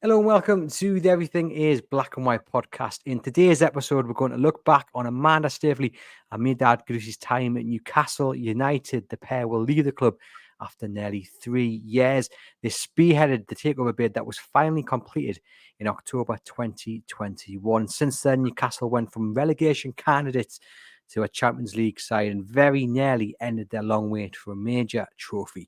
Hello and welcome to the Everything is Black and White podcast. In today's episode, we're going to look back on Amanda Staveley and Mehrdad Ghodoussi time at Newcastle United. The pair will leave the club after nearly 3 years. They spearheaded the takeover bid that was finally completed in October 2021. Since then, Newcastle went from relegation candidates to a Champions League side and very nearly ended their long wait for a major trophy.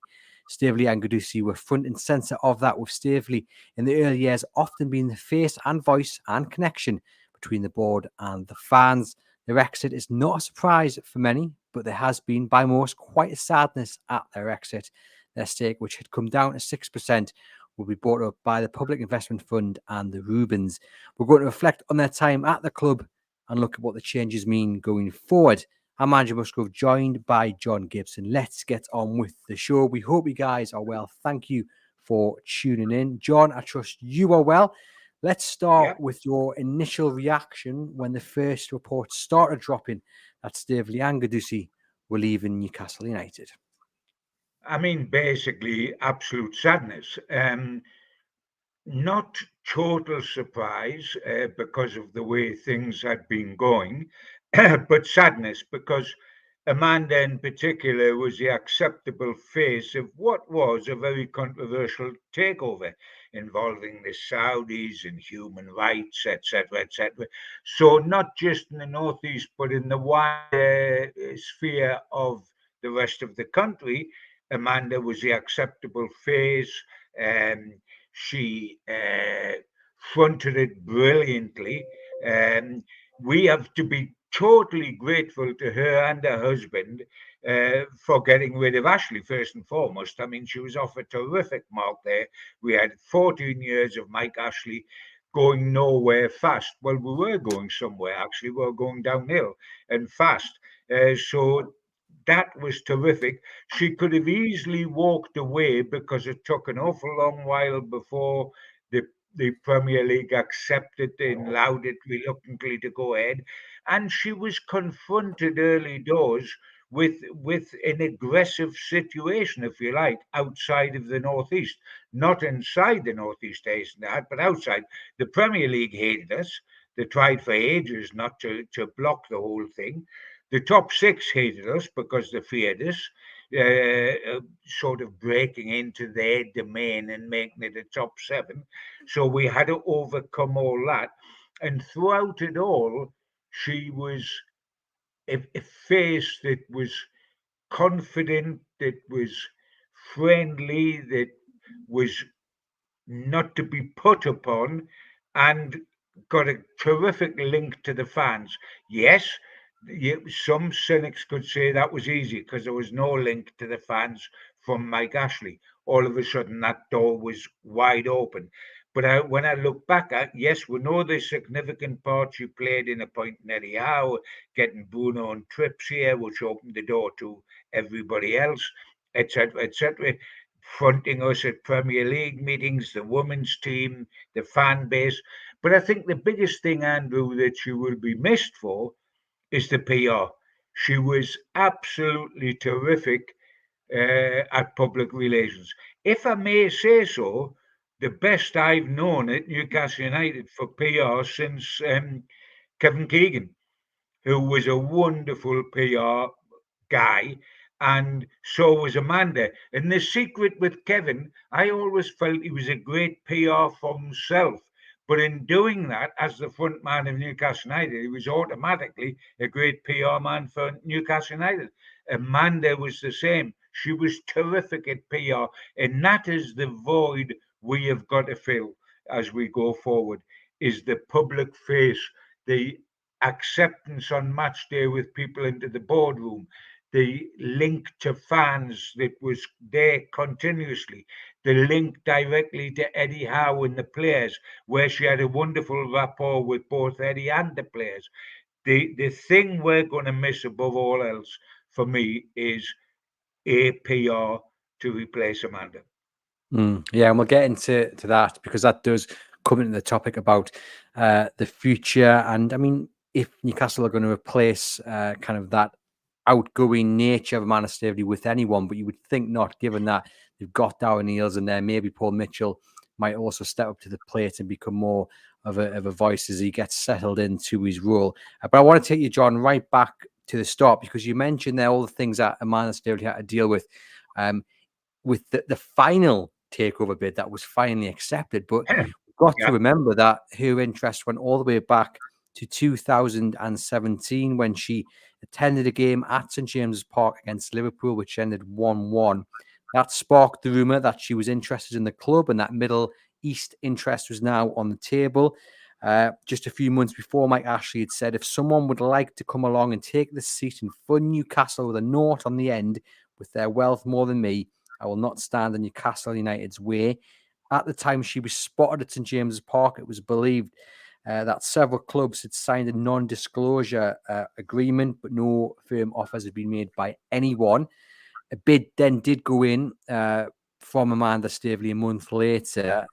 Staveley and Ghodoussi were front and centre of that, with Staveley in the early years often being the face and voice and connection between the board and the fans. Their exit is not a surprise for many, but there has been, by most, quite a sadness at their exit. Their stake, which had come down to 6%, will be bought up by the Public Investment Fund and the Rubens. We're going to reflect on their time at the club and look at what the changes mean going forward. I'm Andrew Musgrove, joined by John Gibson. Let's get on with the show. We hope you guys are well. Thank you for tuning in. John, I trust you are well. Let's start with your initial reaction when the first reports started dropping that Staveley and Ghodoussi were leaving Newcastle United. I mean, basically, absolute sadness. Not total surprise because of the way things had been going, but sadness because Amanda, in particular, was the acceptable face of what was a very controversial takeover involving the Saudis and human rights, etc., etc. So, not just in the Northeast, but in the wider sphere of the rest of the country, Amanda was the acceptable face. She fronted it brilliantly. We have to be totally grateful to her and her husband for getting rid of Ashley, first and foremost. I mean, she was off a terrific mark there. We had 14 years of Mike Ashley going nowhere fast. Well, we were going somewhere, actually. We were going downhill and fast. So that was terrific. She could have easily walked away because it took an awful long while before the the Premier League accepted and allowed it reluctantly to go ahead. And she was confronted early doors with an aggressive situation, if you like, outside of the Northeast. Not inside the Northeast, hasten that, but outside. The Premier League hated us. They tried for ages not to block the whole thing. The top six hated us because they feared us, sort of breaking into their domain and making it a top seven. So we had to overcome all that. And throughout it all, she was a face that was confident, that was friendly, that was not to be put upon, and got a terrific link to the fans. Yes, some cynics could say that was easy because there was no link to the fans from Mike Ashley. All of a sudden, that door was wide open. But when I look back at, yes, we know the significant part she played in appointing Eddie Howe, getting Bruno on trips here, which opened the door to everybody else, etc., etc., fronting us at Premier League meetings, the women's team, the fan base. But I think the biggest thing, Andrew, that she will be missed for is the PR. She was absolutely terrific at public relations. If I may say so, the best I've known at Newcastle United for PR since Kevin Keegan, who was a wonderful PR guy, and so was Amanda. And the secret with Kevin, I always felt he was a great PR for himself. But in doing that, as the front man of Newcastle United, he was automatically a great PR man for Newcastle United. Amanda was the same. She was terrific at PR. And that is the void we have got to fill as we go forward, is the public face, the acceptance on match day with people into the boardroom, the link to fans that was there continuously, the link directly to Eddie Howe and the players, where she had a wonderful rapport with both Eddie and the players. The thing we're going to miss above all else for me is APR to replace Amanda. Yeah, and we'll get into that because that does come into the topic about the future. And I mean, if Newcastle are going to replace kind of that outgoing nature of Amanda Staveley with anyone, but you would think not, given that they've got Darren Eales in there, maybe Paul Mitchell might also step up to the plate and become more of a voice as he gets settled into his role. But I want to take you, John, right back to the start, because you mentioned there all the things that Amanda Staveley had to deal with the final takeover bid that was finally accepted. But we've got to remember that her interest went all the way back to 2017 when she attended a game at St James's Park against Liverpool, which ended 1-1. That sparked the rumour that she was interested in the club, and that Middle East interest was now on the table. Just a few months before, Mike Ashley had said, if someone would like to come along and take the seat and fund Newcastle with a naught on the end, with their wealth more than me, I will not stand in Newcastle United's way. At the time she was spotted at St James's Park, it was believed that several clubs had signed a non-disclosure agreement, but no firm offers had been made by anyone. A bid then did go in from Amanda Staveley a month later,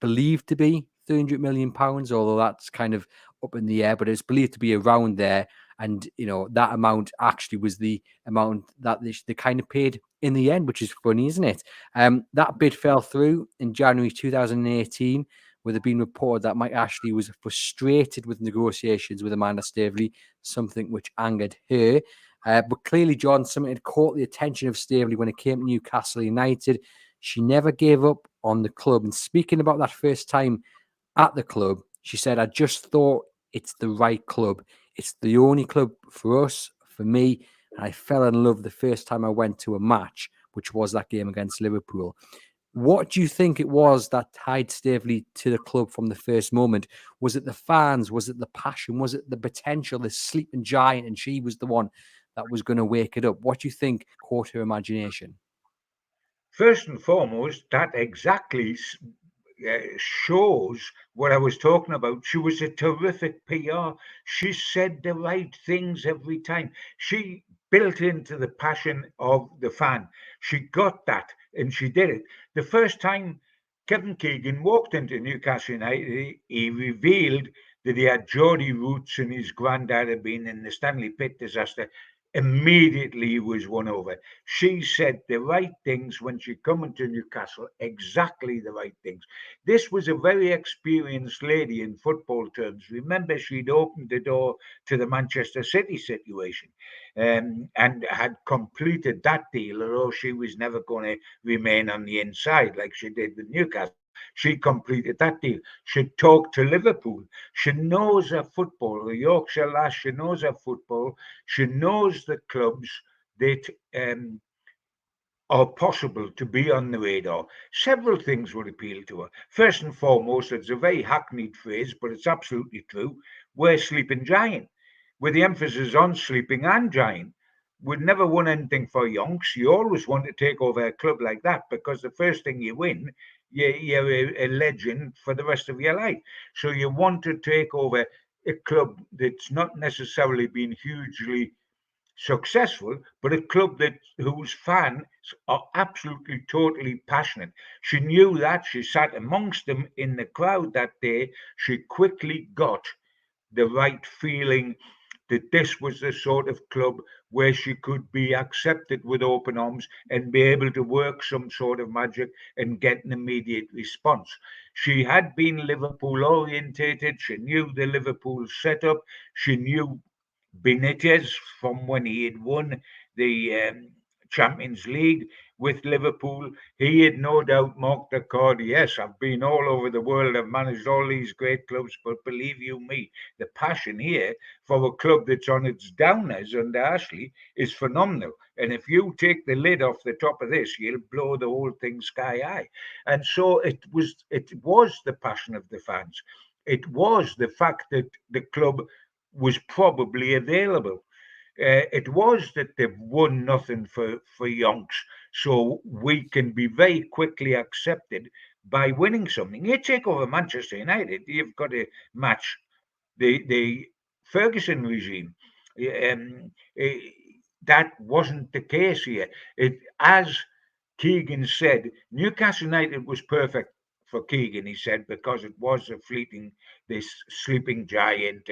believed to be £300 million, although that's kind of up in the air, but it's believed to be around there. And, that amount actually was the amount that they kind of paid in the end, which is funny, isn't it? That bid fell through in January 2018, where it been reported that Mike Ashley was frustrated with negotiations with Amanda Staveley, something which angered her. But clearly, John, something had caught the attention of Staveley when it came to Newcastle United. She never gave up on the club. And speaking about that first time at the club, she said, I just thought it's the right club. It's the only club for us, for me. And I fell in love the first time I went to a match, which was that game against Liverpool. What do you think it was that tied Staveley to the club from the first moment? Was it the fans? Was it the passion? Was it the potential, the sleeping giant, and she was the one that was going to wake it up? What do you think caught her imagination? First and foremost, that exactly shows what I was talking about. She was a terrific PR. She said the right things every time. She built into the passion of the fan. She got that and she did it. The first time Kevin Keegan walked into Newcastle United, he revealed that he had Geordie roots and his granddad had been in the Stanley Pit disaster. Immediately he was won over. She said the right things when she come into Newcastle, exactly the right things. This was a very experienced lady in football terms. Remember, she'd opened the door to the Manchester City situation and had completed that deal, although she was never going to remain on the inside like she did with Newcastle. She completed that deal. She talked to Liverpool. She knows her football. The Yorkshire lass, she knows her football. She knows the clubs that are possible to be on the radar. Several things would appeal to her. First and foremost, it's a very hackneyed phrase, but it's absolutely true. We're sleeping giant, with the emphasis on sleeping and giant. We'd never won anything for yonks. You always want to take over a club like that because the first thing you win, you're a legend for the rest of your life. So you want to take over a club that's not necessarily been hugely successful, but a club that whose fans are absolutely totally passionate. She knew that. She sat amongst them in the crowd that day. She quickly got the right feeling that this was the sort of club where she could be accepted with open arms and be able to work some sort of magic and get an immediate response. She had been Liverpool orientated. She knew the Liverpool setup. She knew Benitez from when he had won the Champions League with Liverpool. He had no doubt marked the card. Yes, I've been all over the world. I've managed all these great clubs, but believe you me, the passion here for a club that's on its downers under Ashley is phenomenal. And if you take the lid off the top of this, you'll blow the whole thing sky high. And so it was the passion of the fans. It was the fact that the club was probably available. It was that they've won nothing for yonks, so we can be very quickly accepted by winning something. You take over Manchester United, you've got to match the Ferguson regime. Um, eh, that wasn't the case here. As Keegan said, Newcastle United was perfect for Keegan. He said because it was a fleeting, this sleeping giant,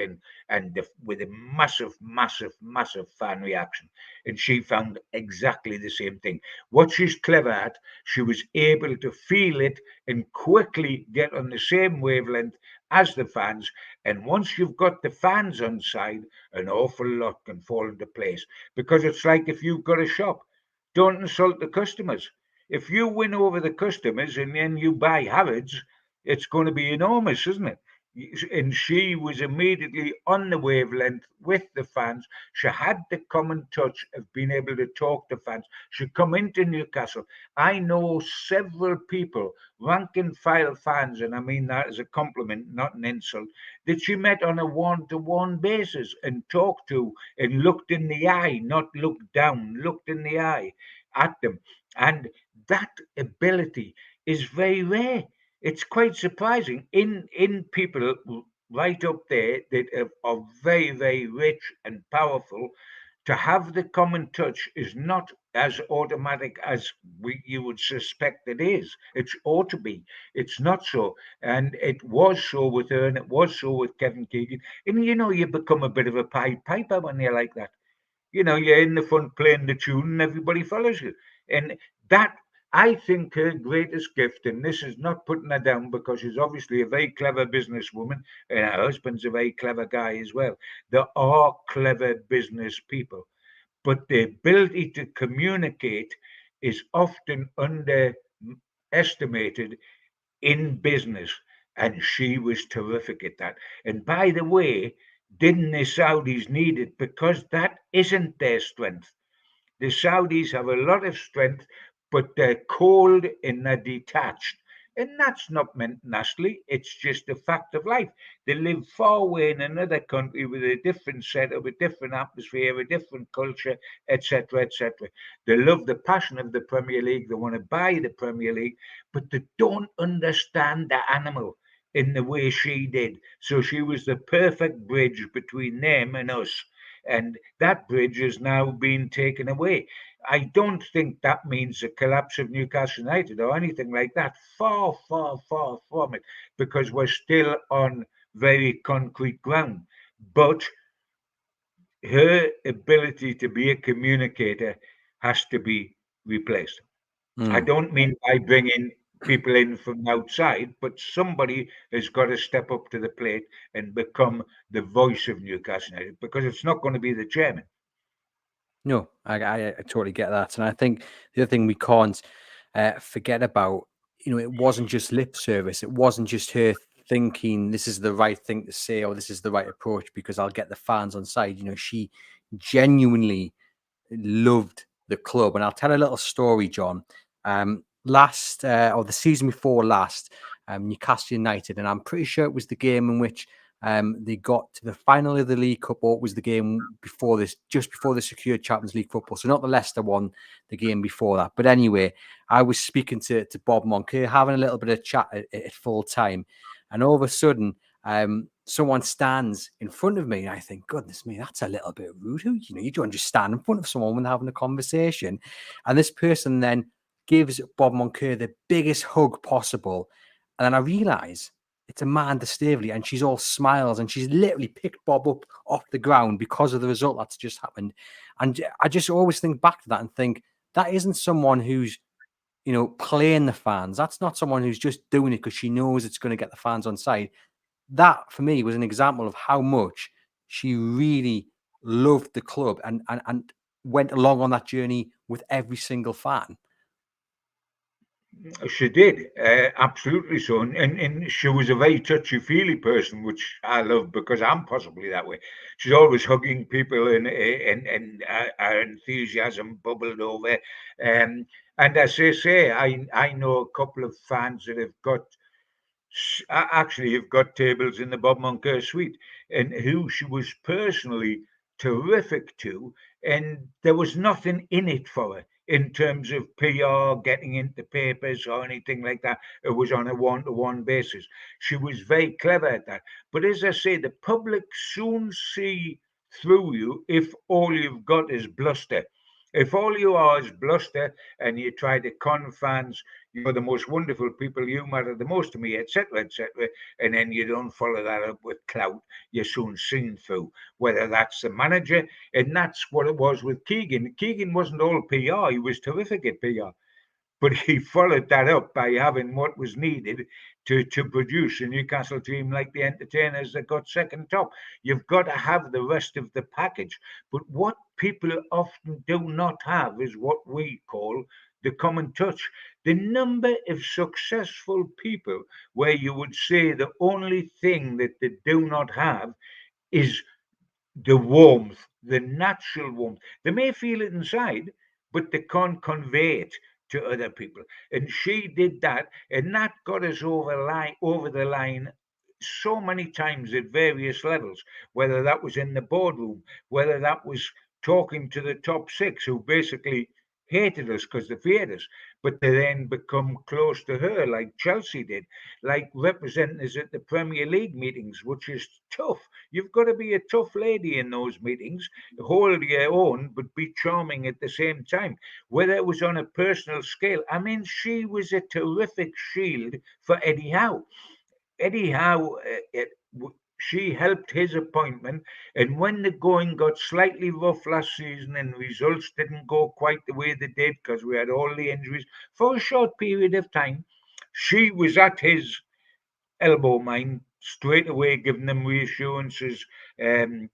with a massive, massive, massive fan reaction. And she found exactly the same thing. What she's clever at, she was able to feel it and quickly get on the same wavelength as the fans. And once you've got the fans on side, an awful lot can fall into place. Because it's like if you've got a shop, don't insult the customers. If you win over the customers and then you buy Harrods, it's going to be enormous, isn't it? And she was immediately on the wavelength with the fans. She had the common touch of being able to talk to fans. She come into Newcastle. I know several people, rank and file fans, and I mean that as a compliment, not an insult, that she met on a one-to-one basis and talked to and looked in the eye, not looked down, looked in the eye at them. And that ability is very rare. It's quite surprising in people right up there that are very, very rich and powerful. To have the common touch is not as automatic as you would suspect it is. It ought to be. It's not so. And it was so with her, and it was so with Kevin Keegan. And you become a bit of a Pied Piper when you're like that. You're in the front playing the tune and everybody follows you. And that, I think, her greatest gift, and this is not putting her down because she's obviously a very clever businesswoman and her husband's a very clever guy as well. There are clever business people, but the ability to communicate is often underestimated in business, and she was terrific at that. And by the way, didn't the Saudis need it? Because that isn't their strength. The Saudis have a lot of strength, but they're cold and they're detached. And that's not meant nastily, it's just a fact of life. They live far away in another country with a different setup, a different atmosphere, a different culture, etc., etc. They love the passion of the Premier League, they want to buy the Premier League, but they don't understand the animal in the way she did. So she was the perfect bridge between them and us, and that bridge is now being taken away. I don't think that means the collapse of Newcastle United or anything like that. Far, far, far from it, because we're still on very concrete ground. But her ability to be a communicator has to be replaced. I Mm. don't mean by bringing people in from outside, but somebody has got to step up to the plate and become the voice of Newcastle United, because it's not going to be the chairman. No, I totally get that, and I think the other thing we can't forget about, it wasn't just lip service. It wasn't just her thinking this is the right thing to say or this is the right approach because I'll get the fans on side. She genuinely loved the club. And I'll tell a little story, John. Last or the season before last, Newcastle United, and I'm pretty sure it was the game in which they got to the final of the League Cup, or it was the game before this, just before the secured Champions League football. So not the Leicester one, the game before that. But anyway, I was speaking to Bob Moncur, having a little bit of chat at full time, and all of a sudden, someone stands in front of me, and I think, goodness me, that's a little bit rude. You don't just stand in front of someone when they're having a conversation. And this person then gives Bob Moncur the biggest hug possible. And then I realize it's Amanda Staveley, and she's all smiles, and she's literally picked Bob up off the ground because of the result that's just happened. And I just always think back to that and think that isn't someone who's playing the fans. That's not someone who's just doing it because she knows it's going to get the fans on side. That for me was an example of how much she really loved the club and went along on that journey with every single fan. She did, absolutely so. And she was a very touchy feely person, which I love because I'm possibly that way. She's always hugging people, and our enthusiasm bubbled over. And as I say, I know a couple of fans that have got actually have got tables in the Bob Moncur suite, and who she was personally terrific to, and there was nothing in it for her in terms of PR, getting into papers or anything like that. It was on a one-to-one basis. She was very clever at that. But as I say, the public soon see through you if all you've got is bluster. If all you are is bluster and you try to con fans, you're the most wonderful people, you matter the most to me, etc., etc. And then you don't follow that up with clout, you're soon seen through, whether that's the manager. And that's what it was with Keegan. Keegan wasn't all PR, he was terrific at PR. But he followed that up by having what was needed to produce a Newcastle team like the entertainers that got second top. You've got to have the rest of the package. But what people often do not have is what we call the common touch. The number of successful people where you would say the only thing that they do not have is the warmth, the natural warmth. They may feel it inside, but they can't convey it to other people. And she did that, and that got us over the line so many times at various levels, whether that was in the boardroom, whether that was talking to the top six who basically hated us because they feared us, but they then become close to her like Chelsea did, like representing us at the Premier League meetings, which is tough. You've got to be a tough lady in those meetings, hold your own, but be charming at the same time. Whether it was on a personal scale, I mean, she was a terrific shield for Eddie Howe. Eddie Howe, she helped his appointment. And when the going got slightly rough last season and results didn't go quite the way they did because we had all the injuries for a short period of time, she was at his elbow, mind, straight away, giving them reassurances, um,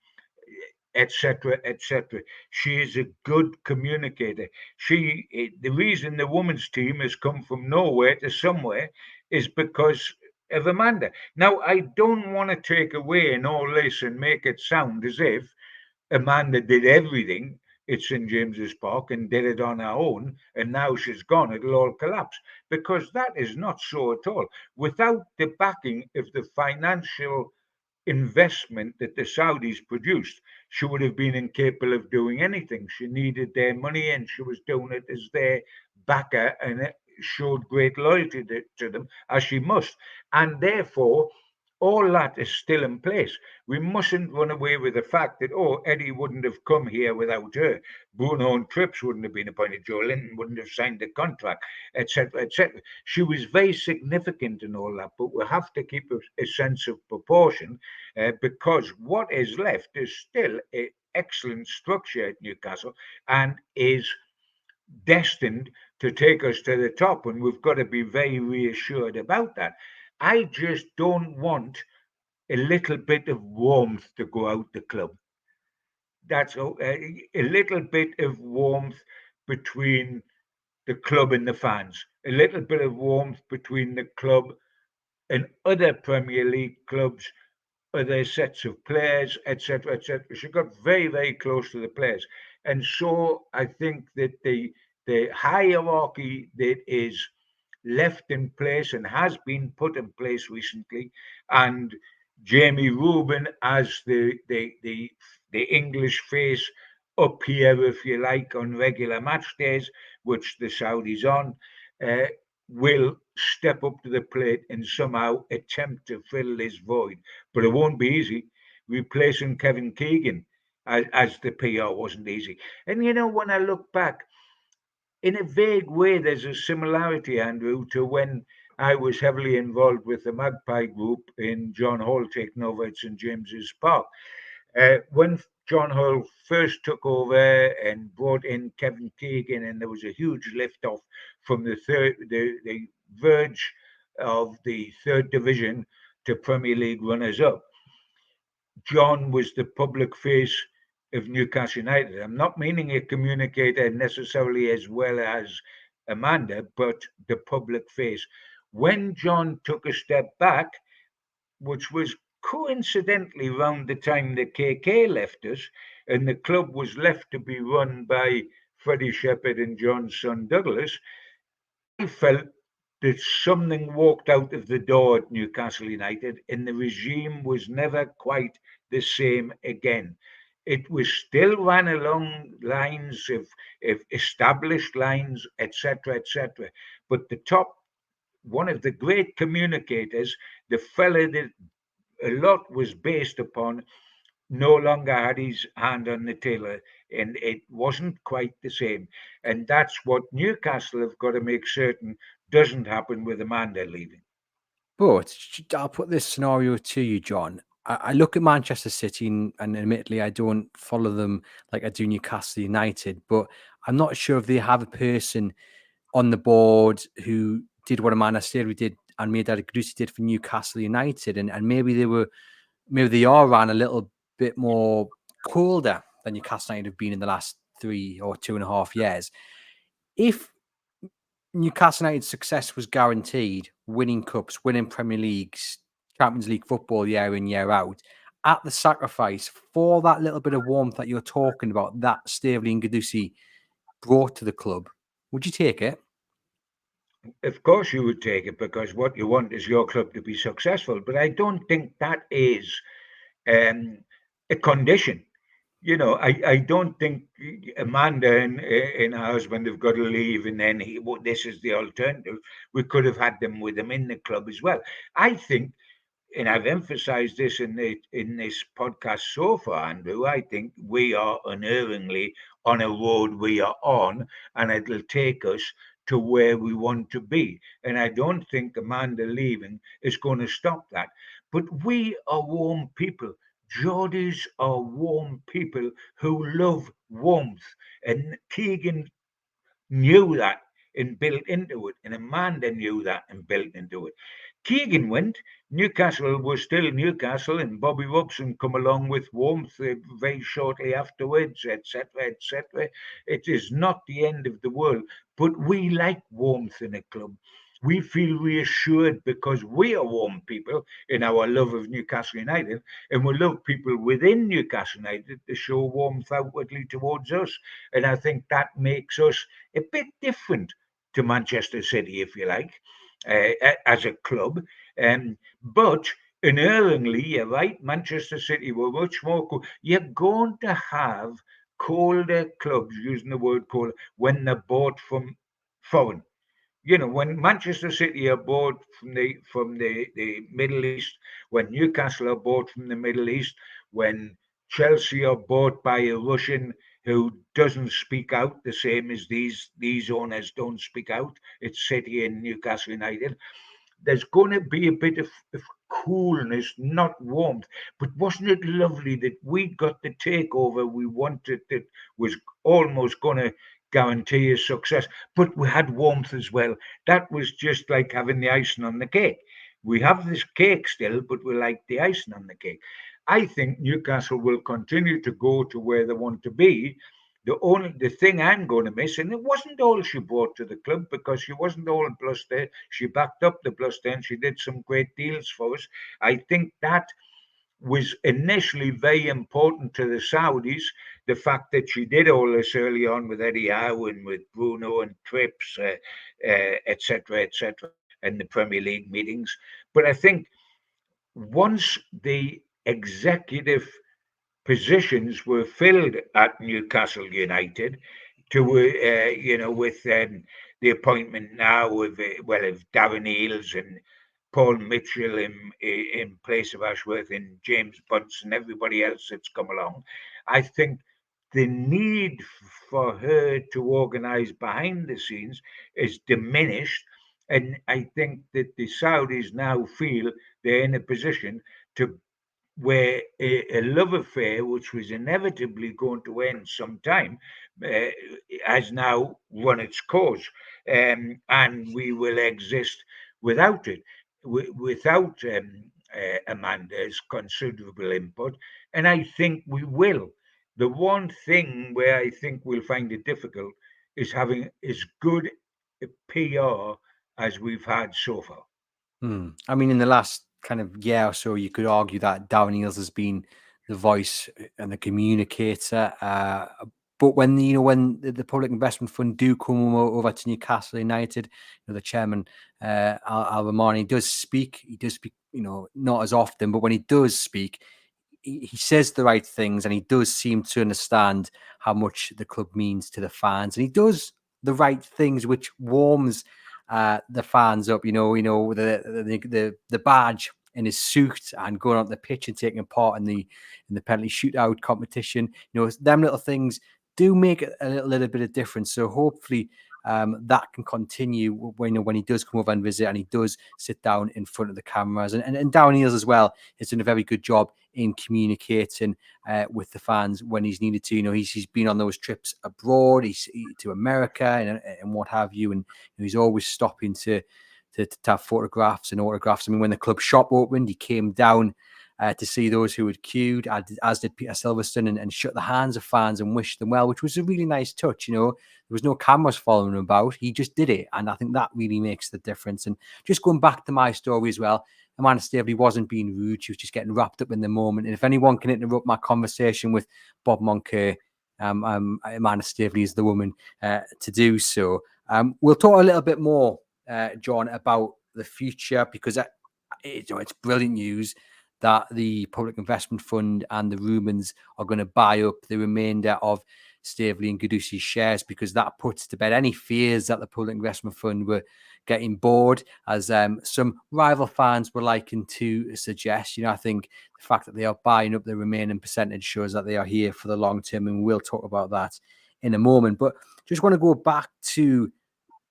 etc., etc. She is a good communicator. The reason the women's team has come from nowhere to somewhere is because of Amanda. Now, I don't want to take away in all this and make it sound as if Amanda did everything at St James's Park and did it on her own, and now she's gone, it'll all collapse. Because that is not so at all. Without the backing of the financial investment that the Saudis produced, she would have been incapable of doing anything. She needed their money and she was doing it as their backer, and it showed great loyalty to them, as she must. And therefore, all that is still in place. We mustn't run away with the fact that, oh, Eddie wouldn't have come here without her. Bruno and Trips wouldn't have been appointed. Joe Linton wouldn't have signed the contract, etc., etc. She was very significant in all that, but we have to keep a sense of proportion, because what is left is still an excellent structure at Newcastle and is destined to take us to the top, and we've got to be very reassured about that. I just don't want a little bit of warmth to go out the club. That's a little bit of warmth between the club and the fans, a little bit of warmth between the club and other Premier League clubs, other sets of players, etc., etc. She got very, very close to the players, and so I think that the hierarchy that is left in place and has been put in place recently, and Jamie Rubin as the English face up here, if you like, on regular match days, which the Saudis on, uh, will step up to the plate and somehow attempt to fill this void. But it won't be easy. Replacing Kevin Keegan as the PR wasn't easy. And you know, when I look back, in a vague way, there's a similarity, Andrew, to when I was heavily involved with the Magpie Group in John Hall taking over at St James's Park. When John Hall first took over and brought in Kevin Keegan, and there was a huge lift off from the verge of the third division to Premier League runners up. John was the public face of Newcastle United. I'm not meaning a communicator necessarily as well as Amanda, but the public face. When John took a step back, which was coincidentally round the time the KK left us, and the club was left to be run by Freddie Shepherd and John's son Douglas, I felt that something walked out of the door at Newcastle United, and the regime was never quite the same again. It was still ran along lines of established lines, etc., etc. But the top, one of the great communicators, the fella that a lot was based upon, no longer had his hand on the tiller, and it wasn't quite the same. And that's what Newcastle have got to make certain doesn't happen with Amanda leaving. But I'll put this scenario to you, John. I look at Manchester City, and admittedly, I don't follow them like I do Newcastle United, but I'm not sure if they have a person on the board who did what Amanda Staveley did and Mehrdad Ghodoussi did for Newcastle United, and maybe they are ran a little bit more colder than Newcastle United have been in the last 3 or 2.5 years. If Newcastle United's success was guaranteed, winning cups, winning Premier Leagues, Champions League football year in, year out, at the sacrifice for that little bit of warmth that you're talking about, that Staveley and Ghodoussi brought to the club, would you take it? Of course, you would take it because what you want is your club to be successful. But I don't think that is um, a condition. I don't think Amanda and her husband have got to leave, and then this is the alternative. We could have had them with them in the club as well. I think, and I've emphasized this in this podcast so far, Andrew, I think we are unerringly on a road we are on, and it'll take us to where we want to be. And I don't think Amanda leaving is going to stop that. But we are warm people. Geordies are warm people who love warmth. And Keegan knew that and built into it, and Amanda knew that and built into it. Keegan went. Newcastle was still Newcastle, and Bobby Robson come along with warmth very shortly afterwards, etc., etc. It is not the end of the world, but we like warmth in a club. We feel reassured because we are warm people in our love of Newcastle United, and we love people within Newcastle United to show warmth outwardly towards us. And I think that makes us a bit different to Manchester City, if you like, as a club. But unerringly, you're right, Manchester City were much more cool. You're going to have colder clubs, using the word cold, when they're bought from foreign. When Manchester City are bought from the Middle East, when Newcastle are bought from the Middle East, when Chelsea are bought by a Russian who doesn't speak out the same as these owners don't speak out. It's City and Newcastle United. There's going to be a bit of coolness, not warmth. But wasn't it lovely that we got the takeover we wanted that was almost going to guarantee us success? But we had warmth as well. That was just like having the icing on the cake. We have this cake still, but we like the icing on the cake. I think Newcastle will continue to go to where they want to be. The thing I'm going to miss, and it wasn't all she brought to the club because she wasn't all bluster. She backed up the bluster and she did some great deals for us. I think that was initially very important to the Saudis. The fact that she did all this early on with Eddie Howe and with Bruno and Trips, etc., etc., and the Premier League meetings. But I think once the executive positions were filled at Newcastle United to with the appointment now of of Darren Eales and Paul Mitchell in place of Ashworth and James Bunce and everybody else that's come along. I think the need for her to organise behind the scenes is diminished. And I think that the Saudis now feel they're in a position to where a love affair, which was inevitably going to end sometime, uh, has now run its course, and we will exist without it, without Amanda's considerable input, and I think we will. The one thing where I think we'll find it difficult is having as good a PR as we've had so far. I mean, in the last kind of year or so, you could argue that Darren Eales has been the voice and the communicator. But when the Public Investment Fund do come over to Newcastle United, the chairman Al Romani does speak. He does speak, not as often, but when he does speak, he says the right things, and he does seem to understand how much the club means to the fans, and he does the right things, which warms the fans up. The badge in his suit and going on the pitch and taking part in the penalty shootout competition. Them little things do make a little bit of difference. So hopefully that can continue when he does come over and visit, and he does sit down in front of the cameras. And Darren Eales as well has done a very good job in communicating with the fans when he's needed to. He's been on those trips abroad, to America and what have you, and he's always stopping to have photographs and autographs. I mean, when the club shop opened, he came down to see those who had queued, as did Peter Silverstone, and shook the hands of fans and wished them well, which was a really nice touch. There was no cameras following him about. He just did it. And I think that really makes the difference. And just going back to my story as well, Amanda Staveley wasn't being rude. She was just getting wrapped up in the moment. And if anyone can interrupt my conversation with Bob Moncur, Amanda Staveley is the woman to do so. We'll talk a little bit more, John, about the future, because it's brilliant news that the Public Investment Fund and the Rubens are going to buy up the remainder of Staveley and Ghodoussi shares, because that puts to bed any fears that the Public Investment Fund were getting bored, as some rival fans were liking to suggest. I think the fact that they are buying up the remaining percentage shows that they are here for the long term, and we'll talk about that in a moment. But just want to go back to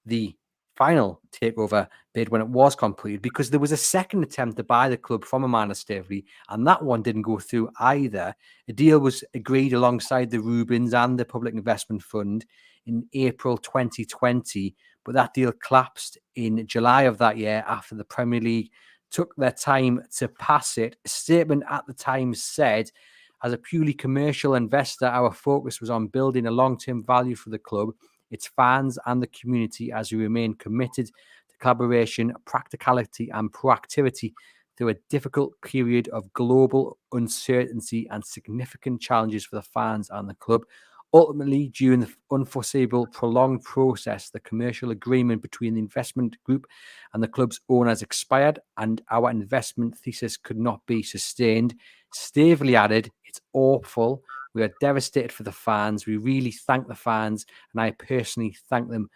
the final takeover bid when it was completed, because there was a second attempt to buy the club from Amanda Staveley, and that one didn't go through either. A deal was agreed alongside the Rubens and the Public Investment Fund in April 2020, but that deal collapsed in July of that year after the Premier League took their time to pass it. A statement at the time said, "As a purely commercial investor, our focus was on building a long-term value for the club, its fans and the community, as we remain committed to collaboration, practicality and proactivity through a difficult period of global uncertainty and significant challenges for the fans and the club. Ultimately, during the unforeseeable prolonged process, the commercial agreement between the investment group and the club's owners expired, and our investment thesis could not be sustained." Staveley added, "It's awful. We are devastated for the fans. We really thank the fans, and I personally thank them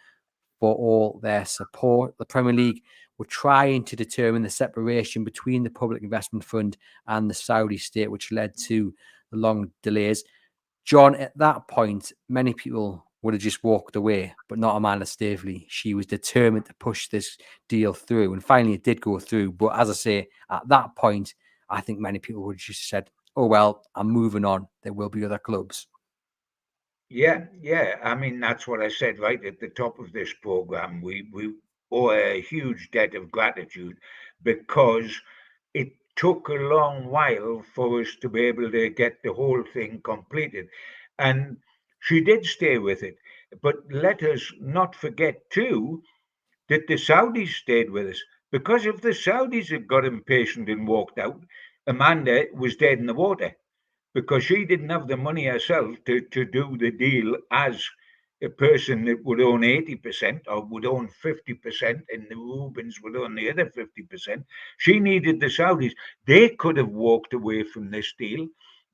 for all their support." The Premier League were trying to determine the separation between the Public Investment Fund and the Saudi state, which led to the long delays. John, at that point, many people would have just walked away, but not Amanda Staveley. She was determined to push this deal through, and finally it did go through. But as I say, at that point, I think many people would have just said, "Oh, well, I'm moving on. There will be other clubs." Yeah. I mean, that's what I said right at the top of this program. We owe a huge debt of gratitude, because it took a long while for us to be able to get the whole thing completed. And she did stay with it. But let us not forget, too, that the Saudis stayed with us. Because if the Saudis had got impatient and walked out, Amanda was dead in the water, because she didn't have the money herself to do the deal as a person that would own 80% or would own 50%, and the Rubens would own the other 50%. She needed the Saudis. They could have walked away from this deal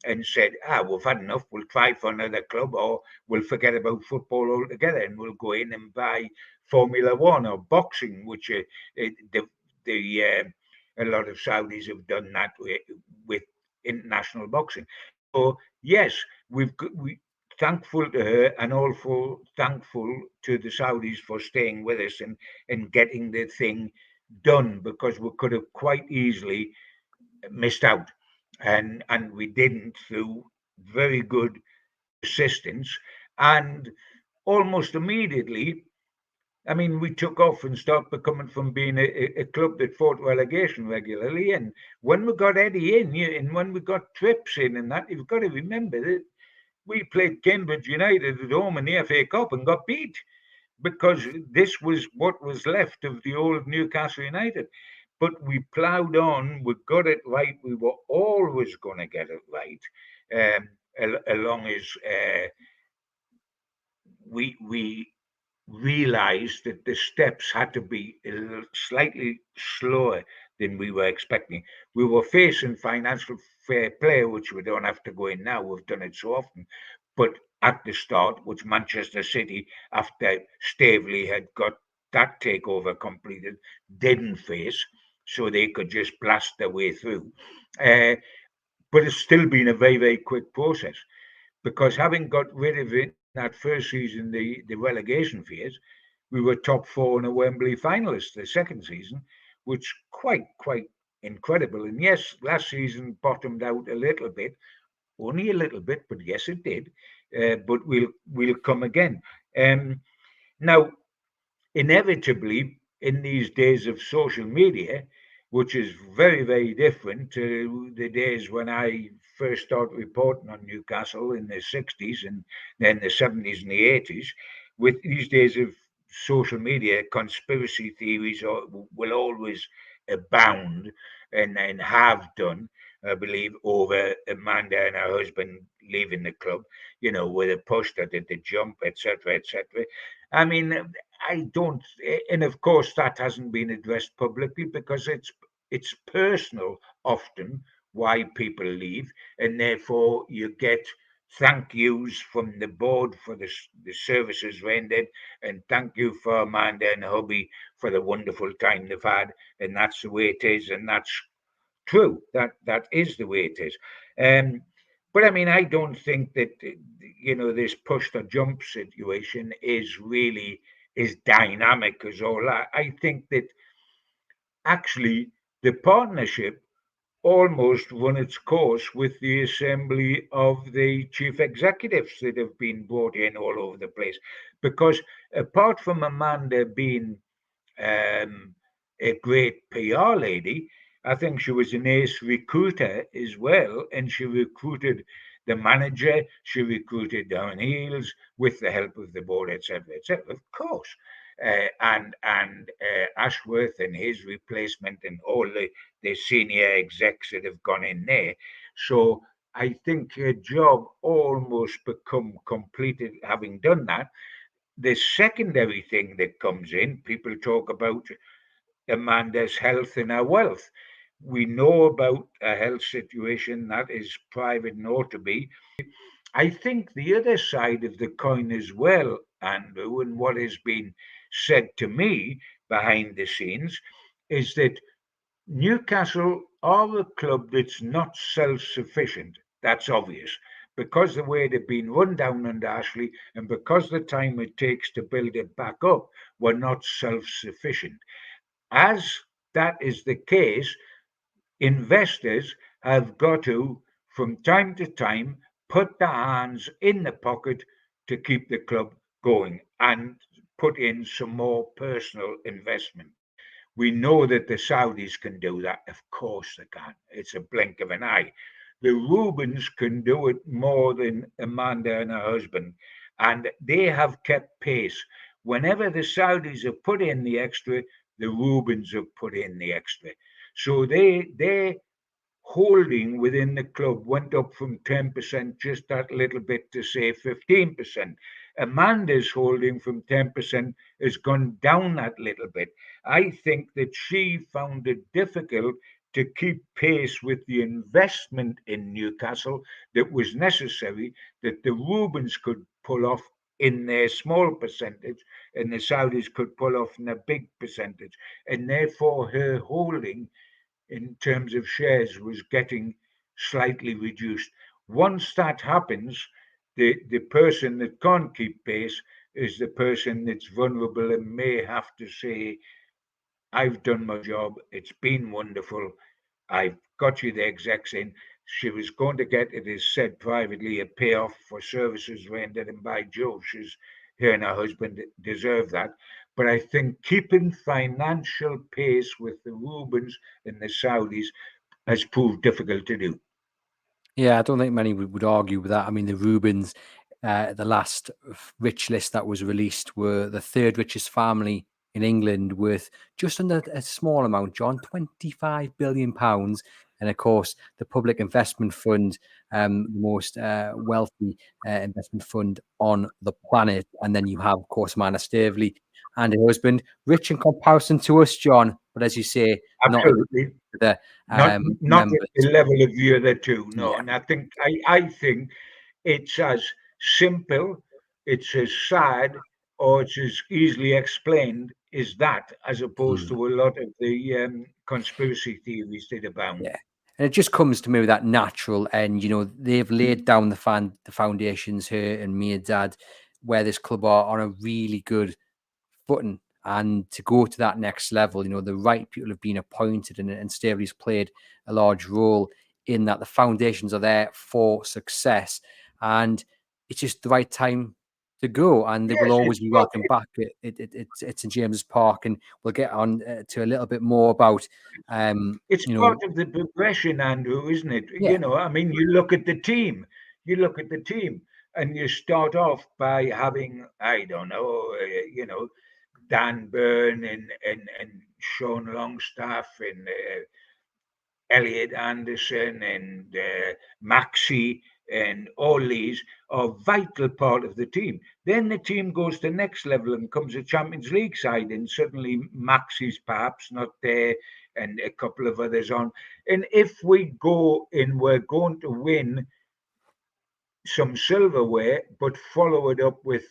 and said, we've had enough, we'll try for another club, or we'll forget about football altogether and we'll go in and buy Formula One or boxing, which a lot of Saudis have done that with international boxing. So yes, we thankful to her, and also thankful to the Saudis for staying with us and getting the thing done, because we could have quite easily missed out, and we didn't, through very good persistence. And almost immediately, I mean, we took off and started becoming from being a club that fought relegation regularly. And when we got Eddie in, and when we got Trips in, and that, you've got to remember that we played Cambridge United at home in the FA Cup and got beat, because this was what was left of the old Newcastle United. But we ploughed on, we got it right. We were always going to get it right, as long as we realized that the steps had to be slightly slower than we were expecting. We were facing financial fair play, which we don't have to go in now. We've done it so often. But at the start, which Manchester City, after Staveley had got that takeover completed, didn't face, so they could just blast their way through. But it's still been a very, very quick process, because having got rid of it in that first season, the relegation phase, we were top four in a Wembley finalist the second season, which quite incredible. And yes, last season bottomed out a little bit, only a little bit, but yes, it did. But we'll come again. Now, inevitably, in these days of social media, which is very different to the days when I first started reporting on Newcastle in the 60s and then the 70s and the 80s, with these days of social media, conspiracy theories will always abound and have done, I believe, over Amanda and her husband leaving the club, with a push that did the jump, etc., etc. I mean, I don't, and of course that hasn't been addressed publicly because it's personal often why people leave, and therefore you get thank yous from the board for the services rendered, and thank you for Amanda and hubby for the wonderful time they've had, and that's the way it is, and that's true. That is the way it is. Um, but I mean, I don't think that this push to jump situation is really as dynamic as all that. I think that actually the partnership almost run its course with the assembly of the chief executives that have been brought in all over the place. Because apart from Amanda being um, a great PR lady, I think she was an ace recruiter as well, and she recruited the manager, she recruited Darren Heels with the help of the board, etc., etc. Of course, and Ashworth and his replacement and all the senior execs that have gone in there. So I think her job almost become completed having done that. The secondary thing that comes in, people talk about Amanda's health and her wealth. We know about a health situation that is private and ought to be. I think the other side of the coin as well, Andrew, and what has been said to me behind the scenes, is that Newcastle are a club that's not self sufficient. That's obvious. Because the way they've been run down under Ashley and because the time it takes to build it back up, we're not self sufficient. As that is the case, investors have got to, from time to time, put their hands in the pocket to keep the club going and put in some more personal investment. We know that the Saudis can do that. Of course they can. It's a blink of an eye. The Rubens can do it more than Amanda and her husband, and they have kept pace. Whenever the Saudis have put in the extra, the Rubens have put in the extra. So their holding within the club went up from 10%, just that little bit, to say 15%. Amanda's holding from 10% has gone down that little bit. I think that she found it difficult to keep pace with the investment in Newcastle that was necessary, that the Rubens could pull off in their small percentage and the Saudis could pull off in a big percentage. And therefore, her holding in terms of shares was getting slightly reduced. Once that happens, the person that can't keep pace is the person that's vulnerable and may have to say, I've done my job, it's been wonderful, I've got you the execs in. She was going to get, it is said privately, a payoff for services rendered, and by Jove, her and her husband deserve that. But I think keeping financial pace with the Rubens and the Saudis has proved difficult to do. Yeah, I don't think many would argue with that. I mean, the Rubens, the last rich list that was released, were the third richest family in England with just under a small amount, John, £25 billion. And of course, the Public Investment Fund, the most wealthy investment fund on the planet. And then you have, of course, Amanda Staveley and her husband, rich in comparison to us, John. But as you say, Absolutely. not Not at members. the level of the other two, no. Yeah. And I think it's as simple, it's as sad, or it's as easily explained as that, as opposed to a lot of the conspiracy theories that abound. Yeah. And it just comes to me with that natural end. They've laid down the foundations here and Mehrdad, where this club are on a really good button and to go to that next level. The right people have been appointed, and Staveley's played a large role in that. The foundations are there for success, and it's just the right time to go, and they will Yes, always be welcome back at St James's Park. And we'll get on to a little bit more about it's part of the progression, Andrew, isn't it? yeah, I mean, you look at the team, and you start off by having, I don't know, Dan Byrne and Sean Longstaff and Elliot Anderson and Maxi and all these are vital part of the team. Then the team goes to the next level and becomes a Champions League side, and suddenly Maxi's perhaps not there, and a couple of others on. And if we go and we're going to win some silverware, but follow it up with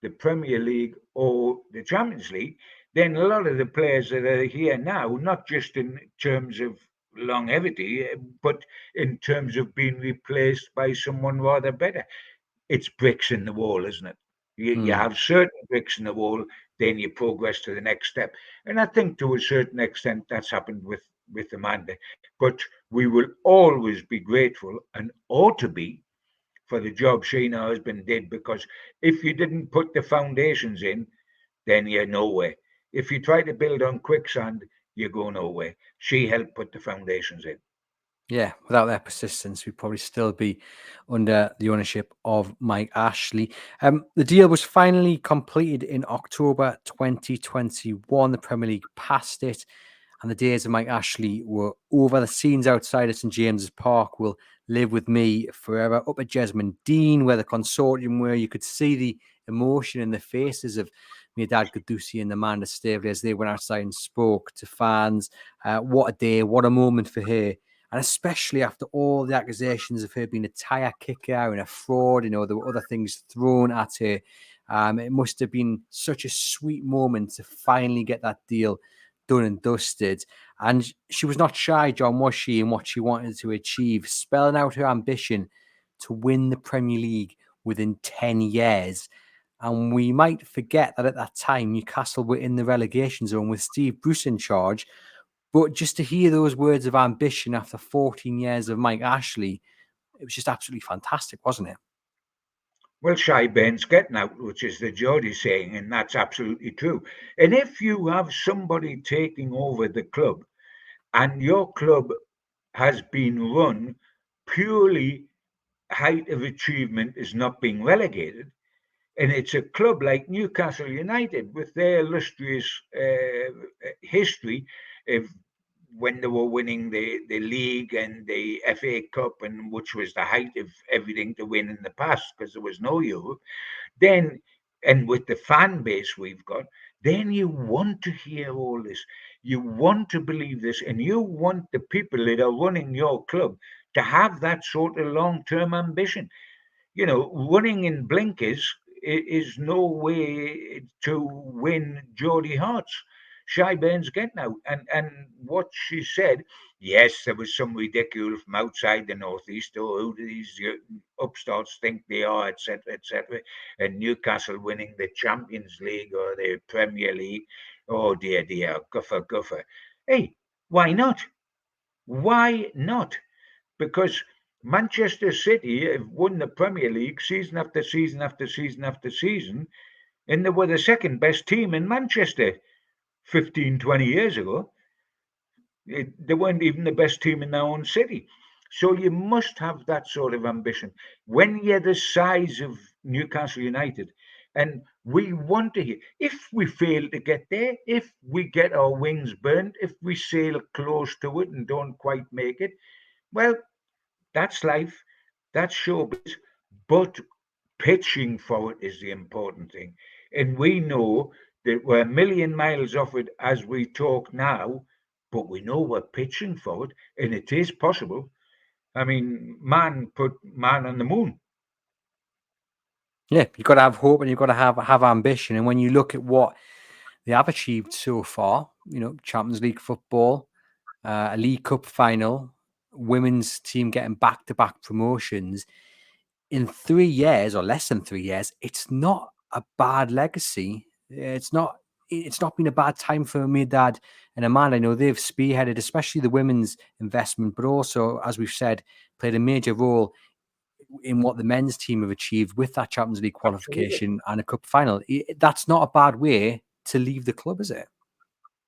the Premier League or the Champions League, then a lot of the players that are here now, not just in terms of longevity, but in terms of being replaced by someone rather better, it's bricks in the wall, isn't it? You have certain bricks in the wall, then you progress to the next step. And I think to a certain extent that's happened with Amanda. But we will always be grateful and ought to be for the job she and her husband did, because if you didn't put the foundations in, then you're nowhere. If you try to build on quicksand, you go nowhere. She helped put the foundations in. Yeah, without their persistence, we'd probably still be under the ownership of Mike Ashley. The deal was finally completed in October 2021. The Premier League passed it, and the days of Mike Ashley were over. The scenes outside of St James's Park will live with me forever. Up at Jesmond Dean, where the consortium were, you could see the emotion in the faces of Mehrdad, Ghodoussi and Amanda Staveley as they went outside and spoke to fans. What a day, what a moment for her. And especially after all the accusations of her being a tire kicker and a fraud, there were other things thrown at her. It must have been such a sweet moment to finally get that deal done and dusted. And she was not shy, John, was she, in what she wanted to achieve, spelling out her ambition to win the Premier League within 10 years. And we might forget that at that time, Newcastle were in the relegation zone with Steve Bruce in charge. But just to hear those words of ambition after 14 years of Mike Ashley, it was just absolutely fantastic, wasn't it? Well, shy Ben's getting out, which is the Geordie saying, and that's absolutely true. And if you have somebody taking over the club and your club has been run purely height of achievement is not being relegated, and it's a club like Newcastle United with their illustrious history of when they were winning the league and the FA Cup, and which was the height of everything to win in the past because there was no Europe. Then, and with the fan base we've got, then you want to hear all this. You want to believe this, and you want the people that are running your club to have that sort of long term ambition. Running in blinkers is no way to win Geordie hearts. Shy Bairn's getting out. And what she said, yes, there was some ridicule from outside the Northeast. Oh, who do these upstarts think they are, etc., etc. And Newcastle winning the Champions League or the Premier League. Oh, dear, dear, guffer, guffer. Hey, why not? Why not? Because Manchester City have won the Premier League season after season after season after season, and they were the second best team in Manchester 15, 20 years ago. They weren't even the best team in their own city. So you must have that sort of ambition. When you're the size of Newcastle United, and we want to hear, if we fail to get there, if we get our wings burnt, if we sail close to it and don't quite make it, well, that's life, that's showbiz, but pitching for it is the important thing. And we know that we're a million miles off it as we talk now, but we know we're pitching for it, and it is possible. I mean, man put man on the moon. Yeah, you've got to have hope and you've got to have ambition. And when you look at what they have achieved so far, Champions League football, a League Cup final, women's team getting back-to-back promotions in 3 years or less than 3 years, it's not a bad legacy. It's not it's not been a bad time for Mehrdad and Amanda. I know they've spearheaded, especially the women's investment, but also, as we've said, played a major role in what the men's team have achieved with that Champions League Absolutely. qualification and a cup final. That's not a bad way to leave the club, is it?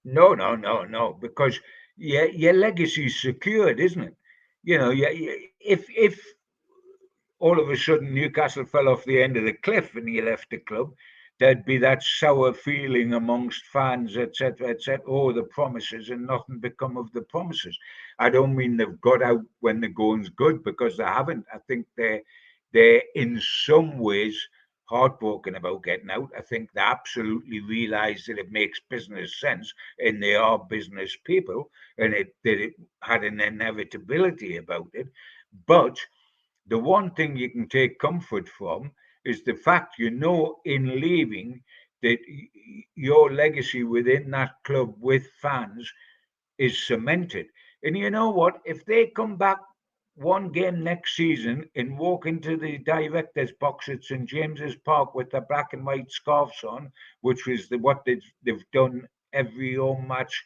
No, because your legacy is secured, isn't it? If all of a sudden Newcastle fell off the end of the cliff and he left the club, there'd be that sour feeling amongst fans, etc., etc. Oh, the promises, and nothing become of the promises. I don't mean they've got out when the going's good, because they haven't. I think they're in some ways heartbroken about getting out. I think they absolutely realise that it makes business sense, and they are business people, and it had an inevitability about it. But the one thing you can take comfort from is the fact, in leaving, that your legacy within that club with fans is cemented. And you know what? If they come back one game next season and walk into the director's box at St James's Park with the black and white scarves on, which was what they've done every home match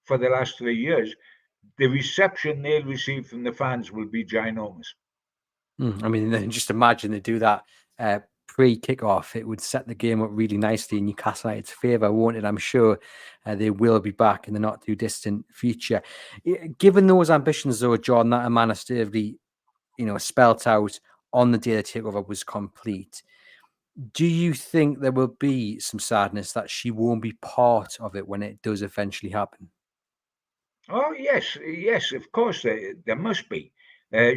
for the last 3 years, the reception they'll receive from the fans will be ginormous. I mean, then just imagine they do that pre-kickoff. It would set the game up really nicely in Newcastle United's favour, won't it? I'm sure they will be back in the not too distant future. Given those ambitions, though, John, that Amanda Staveley, spelt out on the day the takeover was complete, do you think there will be some sadness that she won't be part of it when it does eventually happen? Oh, yes, of course, there must be.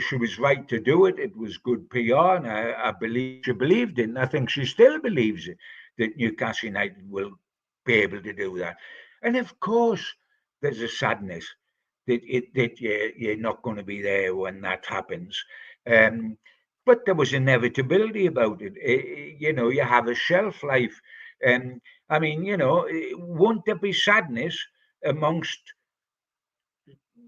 She was right to do it. It was good PR, and I believe she believed it, and I think she still believes it, that Newcastle United will be able to do that. And of course, there's a sadness that you're not going to be there when that happens. Um, but there was inevitability about it. You have a shelf life. I mean, won't there be sadness amongst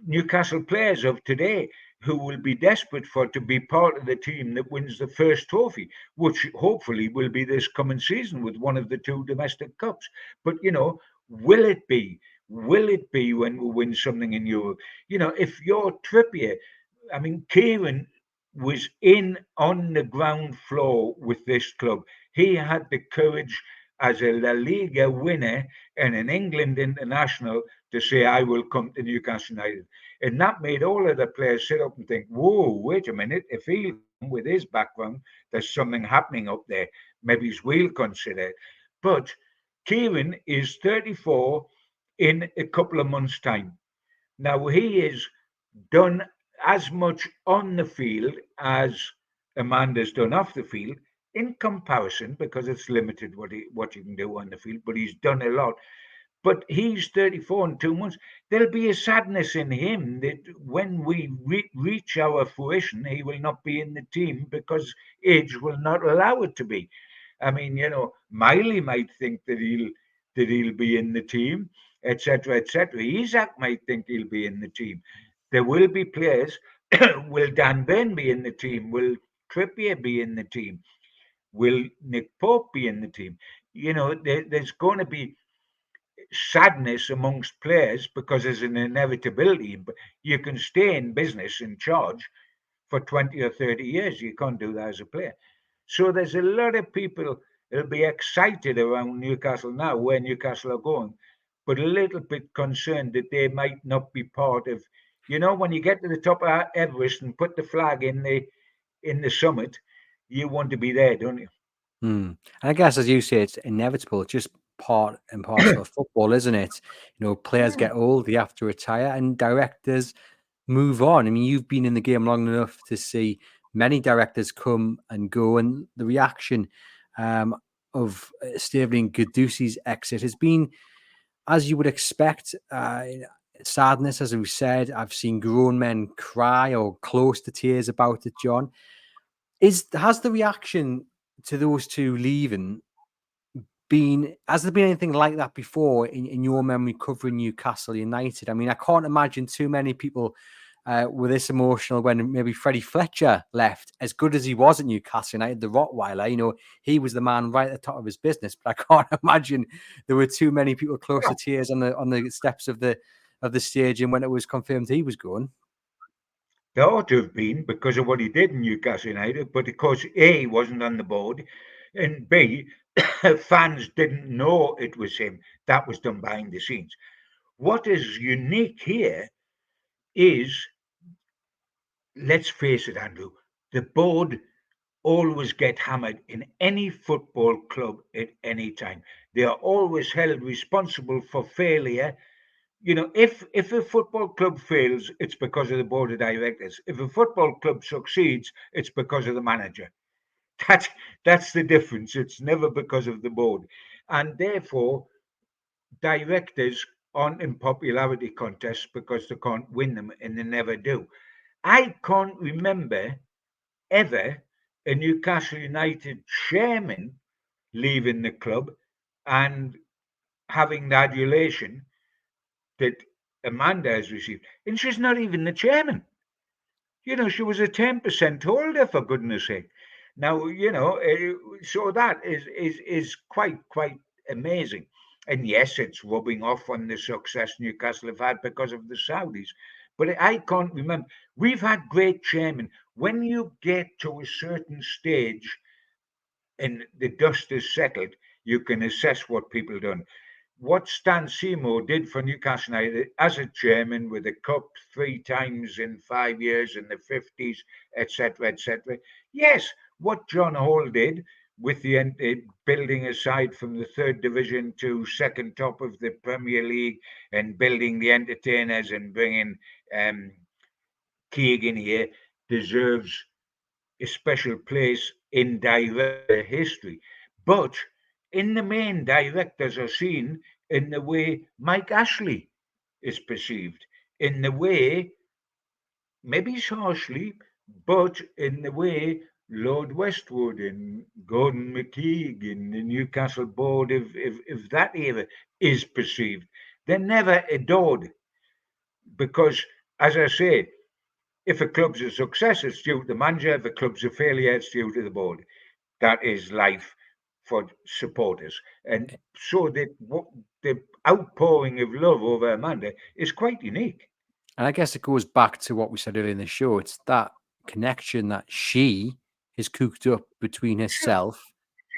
Newcastle players of today who will be desperate for to be part of the team that wins the first trophy, which hopefully will be this coming season with one of the two domestic cups. But will it be? Will it be when we win something in Europe? If you're Trippier, I mean, Kieran was in on the ground floor with this club. He had the courage as a La Liga winner and an England international to say, I will come to Newcastle United. And that made all of the players sit up and think, whoa, wait a minute. If he, with his background, there's something happening up there. Maybe we'll consider it. But Kieran is 34 in a couple of months' time. Now, he is done as much on the field as Amanda's done off the field in comparison, because it's limited what you can do on the field, but he's done a lot. But he's 34 in 2 months. There'll be a sadness in him that when we reach our fruition, he will not be in the team because age will not allow it to be. I mean, Miley might think that he'll be in the team, etc., etc. Isaac might think he'll be in the team. There will be players. Will Dan Burn be in the team? Will Trippier be in the team? Will Nick Pope be in the team? There's going to be sadness amongst players because there's an inevitability. But you can stay in business in charge for 20 or 30 years. You can't do that as a player. So there's a lot of people that'll be excited around Newcastle now, where Newcastle are going, but a little bit concerned that they might not be part of. When you get to the top of Everest and put the flag in the summit, you want to be there, don't you? And I guess, as you say, it's inevitable. It's just part and parcel of football, isn't it? Players Yeah. get old, they have to retire, and directors move on. I mean, you've been in the game long enough to see many directors come and go, and the reaction of Staveley and Ghodoussi exit has been, as you would expect, sadness, as we said. I've seen grown men cry or close to tears about it, John. Has the reaction to those two leaving has there been anything like that before in your memory covering Newcastle United? I mean, I can't imagine too many people were this emotional when maybe Freddie Fletcher left. As good as he was at Newcastle United, the Rottweiler, he was the man right at the top of his business. But I can't imagine there were too many people close to tears on the steps of the stadium when it was confirmed he was going. There ought to have been because of what he did in Newcastle United, but of course, A, he wasn't on the board, and B, fans didn't know it was him. That was done behind the scenes. What is unique here is, let's face it, Andrew, the board always get hammered in any football club at any time. They are always held responsible for failure. If a football club fails, it's because of the board of directors. If a football club succeeds, it's because of the manager. That's that's the difference. It's never because of the board, and therefore directors aren't in popularity contests because they can't win them, and they never do. I can't remember ever a Newcastle United chairman leaving the club and having the adulation that Amanda has received. And she's not even the chairman. She was a 10% holder, for goodness sake. Now, so that is quite amazing. And yes, it's rubbing off on the success Newcastle have had because of the Saudis. But I can't remember. We've had great chairmen. When you get to a certain stage and the dust is settled, you can assess what people done. What Stan Seymour did for Newcastle United as a chairman with a cup 3 times in 5 years in the 50s, etc., etc. Yes, what John Hall did with the building aside from the third division to second top of the Premier League and building the entertainers and bringing um, Keegan here deserves a special place in director history. But in the main, directors are seen in the way Mike Ashley is perceived, in the way, maybe it's harshly, but in the way Lord Westwood and Gordon McKeag and the Newcastle board of that era is perceived. They're never adored because, as I say, if a club's a success, it's due to the manager. If a club's a failure, it's due to the board. That is life for supporters. And so the outpouring of love over Amanda is quite unique. And I guess it goes back to what we said earlier in the show. It's that connection that she has cooked up between Sure. herself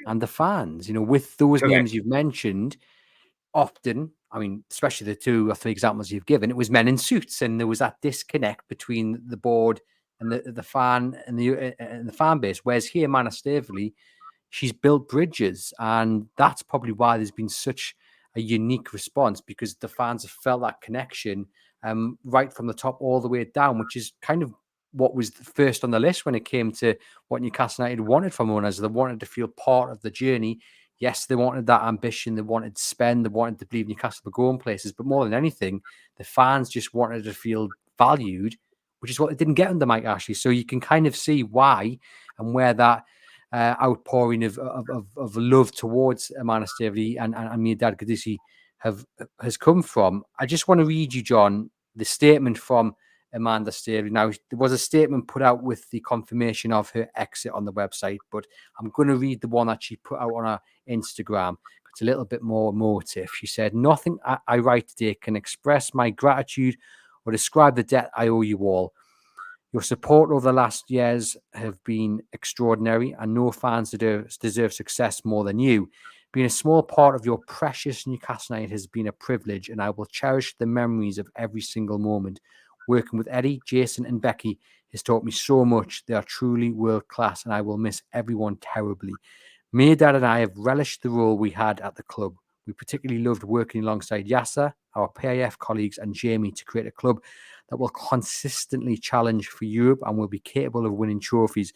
and the fans. With those Correct. names you've mentioned, often, I mean, especially the 2 or 3 examples you've given, it was men in suits, and there was that disconnect between the board and the fan and the fan base. Whereas here, Amanda Staveley, she's built bridges, and that's probably why there's been such a unique response, because the fans have felt that connection right from the top all the way down, which is kind of what was first on the list when it came to what Newcastle United wanted from owners. They wanted to feel part of the journey. Yes, they wanted that ambition. They wanted to spend. They wanted to believe Newcastle were going places. But more than anything, the fans just wanted to feel valued, which is what they didn't get under Mike Ashley. So you can kind of see why and where that outpouring of love towards Amanda Staveley and Mehrdad Ghodoussi has come from. I just want to read you, John, the statement from Amanda Staveley. Now, there was a statement put out with the confirmation of her exit on the website, but I'm going to read the one that she put out on her Instagram. It's a little bit more emotive. She said, "Nothing I write today can express my gratitude or describe the debt I owe you all. Your support over the last years have been extraordinary, and no fans deserve success more than you. Being a small part of your precious Newcastle United has been a privilege, and I will cherish the memories of every single moment. Working with Eddie, Jason, and Becky has taught me so much. They are truly world class, and I will miss everyone terribly. Mehrdad and I have relished the role we had at the club. We particularly loved working alongside Yasser, our PIF colleagues, and Jamie to create a club that will consistently challenge for Europe and will be capable of winning trophies.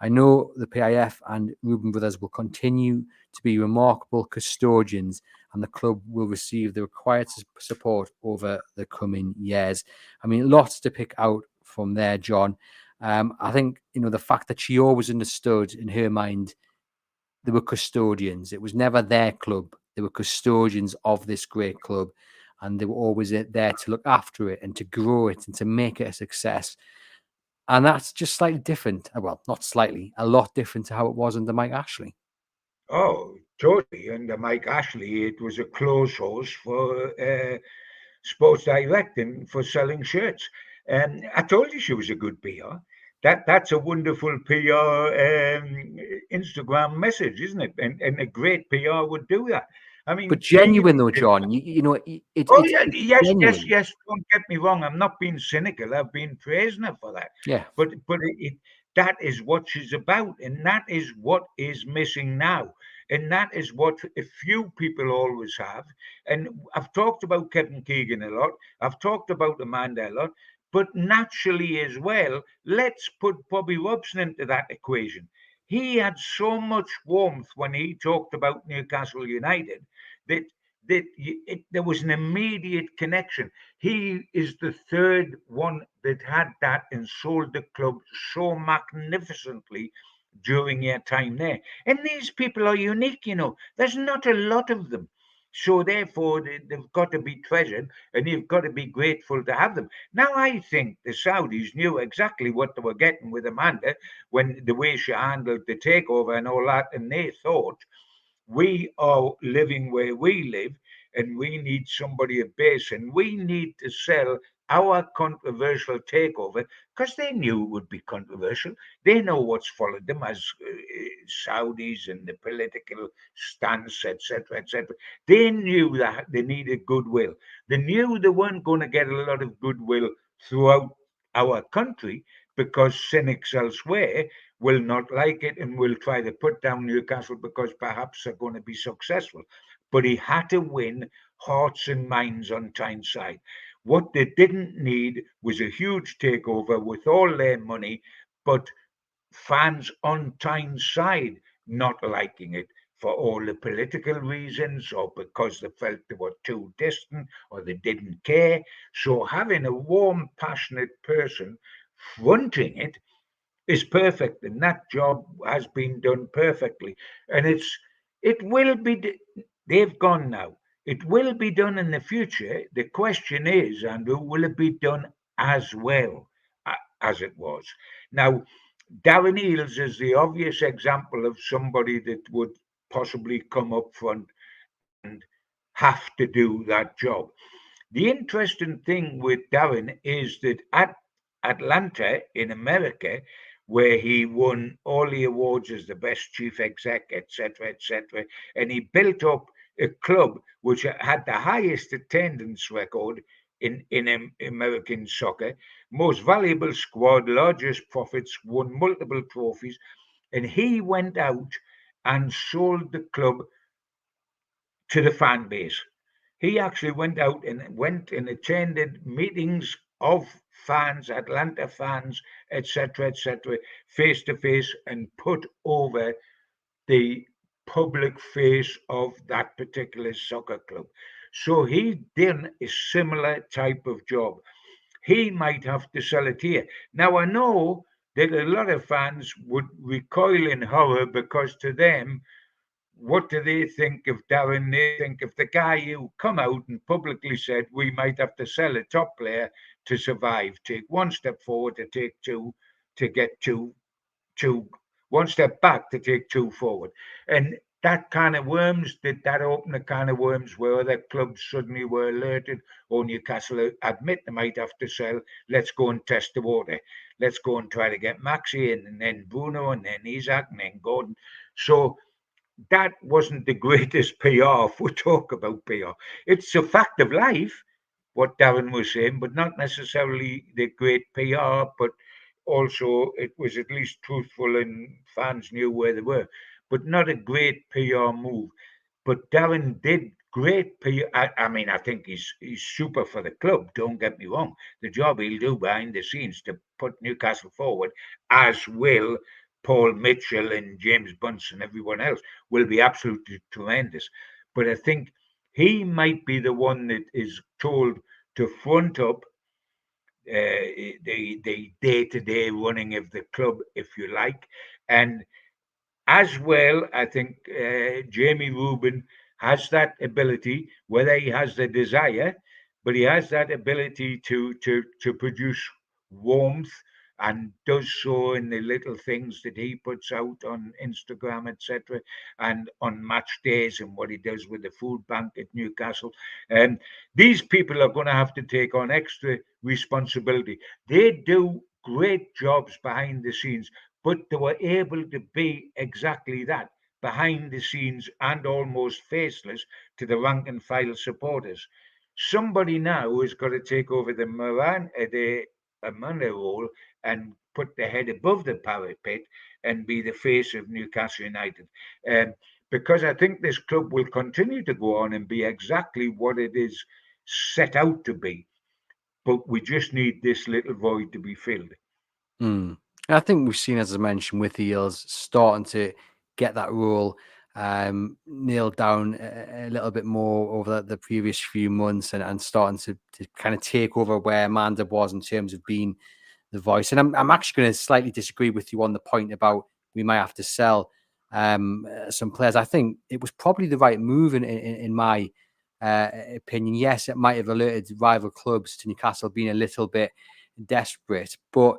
I know the PIF and Reuben Brothers will continue to be remarkable custodians, and the club will receive the required support over the coming years." I mean, lots to pick out from there, John. I think, the fact that she always understood in her mind they were custodians. It was never their club. They were custodians of this great club. and they were always there to look after it and to grow it and to make it a success. And that's just slightly different. Well, not slightly, a lot different to how it was under Mike Ashley. Oh, totally. Under Mike Ashley, it was a close horse for Sports Direct and for selling shirts. I told you she was a good PR. That's a wonderful PR Instagram message, isn't it? And a great PR would do that. I mean, But she. genuine though, John, you know, Oh yeah, it's yes, yes, genuine. yes. Don't get me wrong. I'm not being cynical. I've been praising her for that. Yeah. But that is what she's about, and that is what is missing now, and that is what a few people always have. And I've talked about Kevin Keegan a lot. I've talked about Amanda a lot. But naturally, as well, let's put Bobby Robson into that equation. He had so much warmth when he talked about Newcastle United that there was an immediate connection. He is the third one that had that and sold the club so magnificently during your time there. And these people are unique, you know. There's not a lot of them. So therefore, they've got to be treasured, and you've got to be grateful to have them. Now, I think the Saudis knew exactly what they were getting with Amanda when the way she handled the takeover and all that, and they thought we are living where we live, and we need somebody at base, and we need to sell our controversial takeover because they knew it would be controversial. They know what's followed them as Saudis and the political stance, etc., etc. They knew that they needed goodwill. They knew they weren't going to get a lot of goodwill throughout our country because cynics elsewhere will not like it and will try to put down Newcastle because perhaps they're going to be successful. But he had to win hearts and minds on Tyneside. What they didn't need was a huge takeover with all their money, but fans on Tyneside not liking it for all the political reasons or because they felt they were too distant or they didn't care. So having a warm, passionate person fronting it is perfect, and that job has been done perfectly. And it will be. They've gone now. It will be done in the future. The question is, Andrew, will it be done as well as it was? Now, Darren Eales is the obvious example of somebody that would possibly come up front and have to do that job. The interesting thing with Darren is that at Atlanta in America, where he won all the awards as the best chief exec, etc., and he built up a club which had the highest attendance record in American soccer, most valuable squad, largest profits, won multiple trophies, and he went out and sold the club to the fan base. He actually went and attended meetings of fans, Atlanta fans, etc., face to face, and put over the public face of that particular soccer club. So he did a similar type of job. He might have to sell it here. Now I know that a lot of fans would recoil in horror because to them what do they think of Darren? They think of the guy who come out and publicly said we might have to sell a top player to survive. Take one step forward to take two, to get two, one step back to take two forward. And that kind of worms, did that open a kind of worms where other clubs suddenly were alerted, or Newcastle admit they might have to sell, let's go and test the water. Let's go and try to get Maxi in, and then Bruno, and then Isaac, and then Gordon. So that wasn't the greatest PR if we talk about PR. It's a fact of life, what Darren was saying, but not necessarily the great PR, but also it was at least truthful and fans knew where they were, but not a great PR move. But Darren did great PR. I mean, I think he's super for the club. Don't get me wrong. The job he'll do behind the scenes to put Newcastle forward, as will Paul Mitchell and James Bunce and everyone else, will be absolutely tremendous. But I think he might be the one that is told to front up the day-to-day running of the club, if you like, and as well, I think Jamie Rubin has that ability, whether he has the desire. but he has that ability to produce warmth, and does so in the little things that he puts out on Instagram, etc., and on match days, and what he does with the food bank at Newcastle. And these people are going to have to take on extra responsibility. They do great jobs behind the scenes, but they were able to be exactly that, behind the scenes and almost faceless to the rank and file supporters. Somebody now has got to take over the Amanda role and put the head above the parapet and be the face of Newcastle United. Um, because I think this club will continue to go on and be exactly what it is set out to be. But we just need this little void to be filled. Mm. I think we've seen, as I mentioned, with the Eels starting to get that role nailed down a little bit more over the previous few months, and starting to kind of take over where Amanda was in terms of being the voice. And I'm actually going to slightly disagree with you on the point about we might have to sell some players. I think it was probably the right move in my opinion. Yes, it might have alerted rival clubs to Newcastle being a little bit desperate, but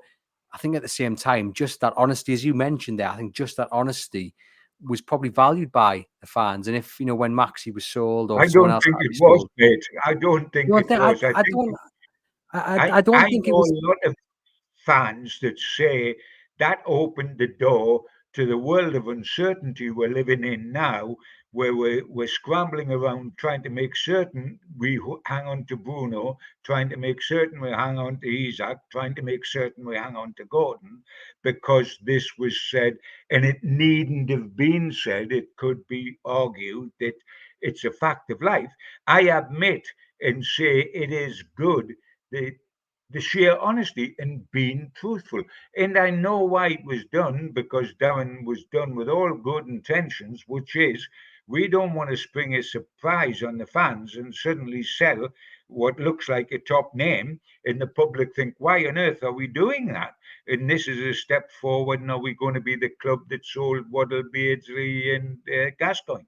I think at the same time, just that honesty, as you mentioned there, I think just that honesty was probably valued by the fans. And if, when Maxi was sold or I someone don't else think had to it be was, sold, mate. I don't you think don't it think, was. I don't, I don't I think it know was. a lot of fans that say that opened the door to the world of uncertainty we're living in now, where we're scrambling around trying to make certain hang on to Bruno, trying to make certain we hang on to Isaac, trying to make certain we hang on to Gordon, because this was said, and it needn't have been said. It could be argued that it's a fact of life. I admit and say it is good that the sheer honesty and being truthful. And I know why it was done, because Darren was done with all good intentions, which is we don't want to spring a surprise on the fans and suddenly sell what looks like a top name, and the public think, why on earth are we doing that? And this is a step forward. And are we going to be the club that sold Waddle, Beardsley, and Gascoigne?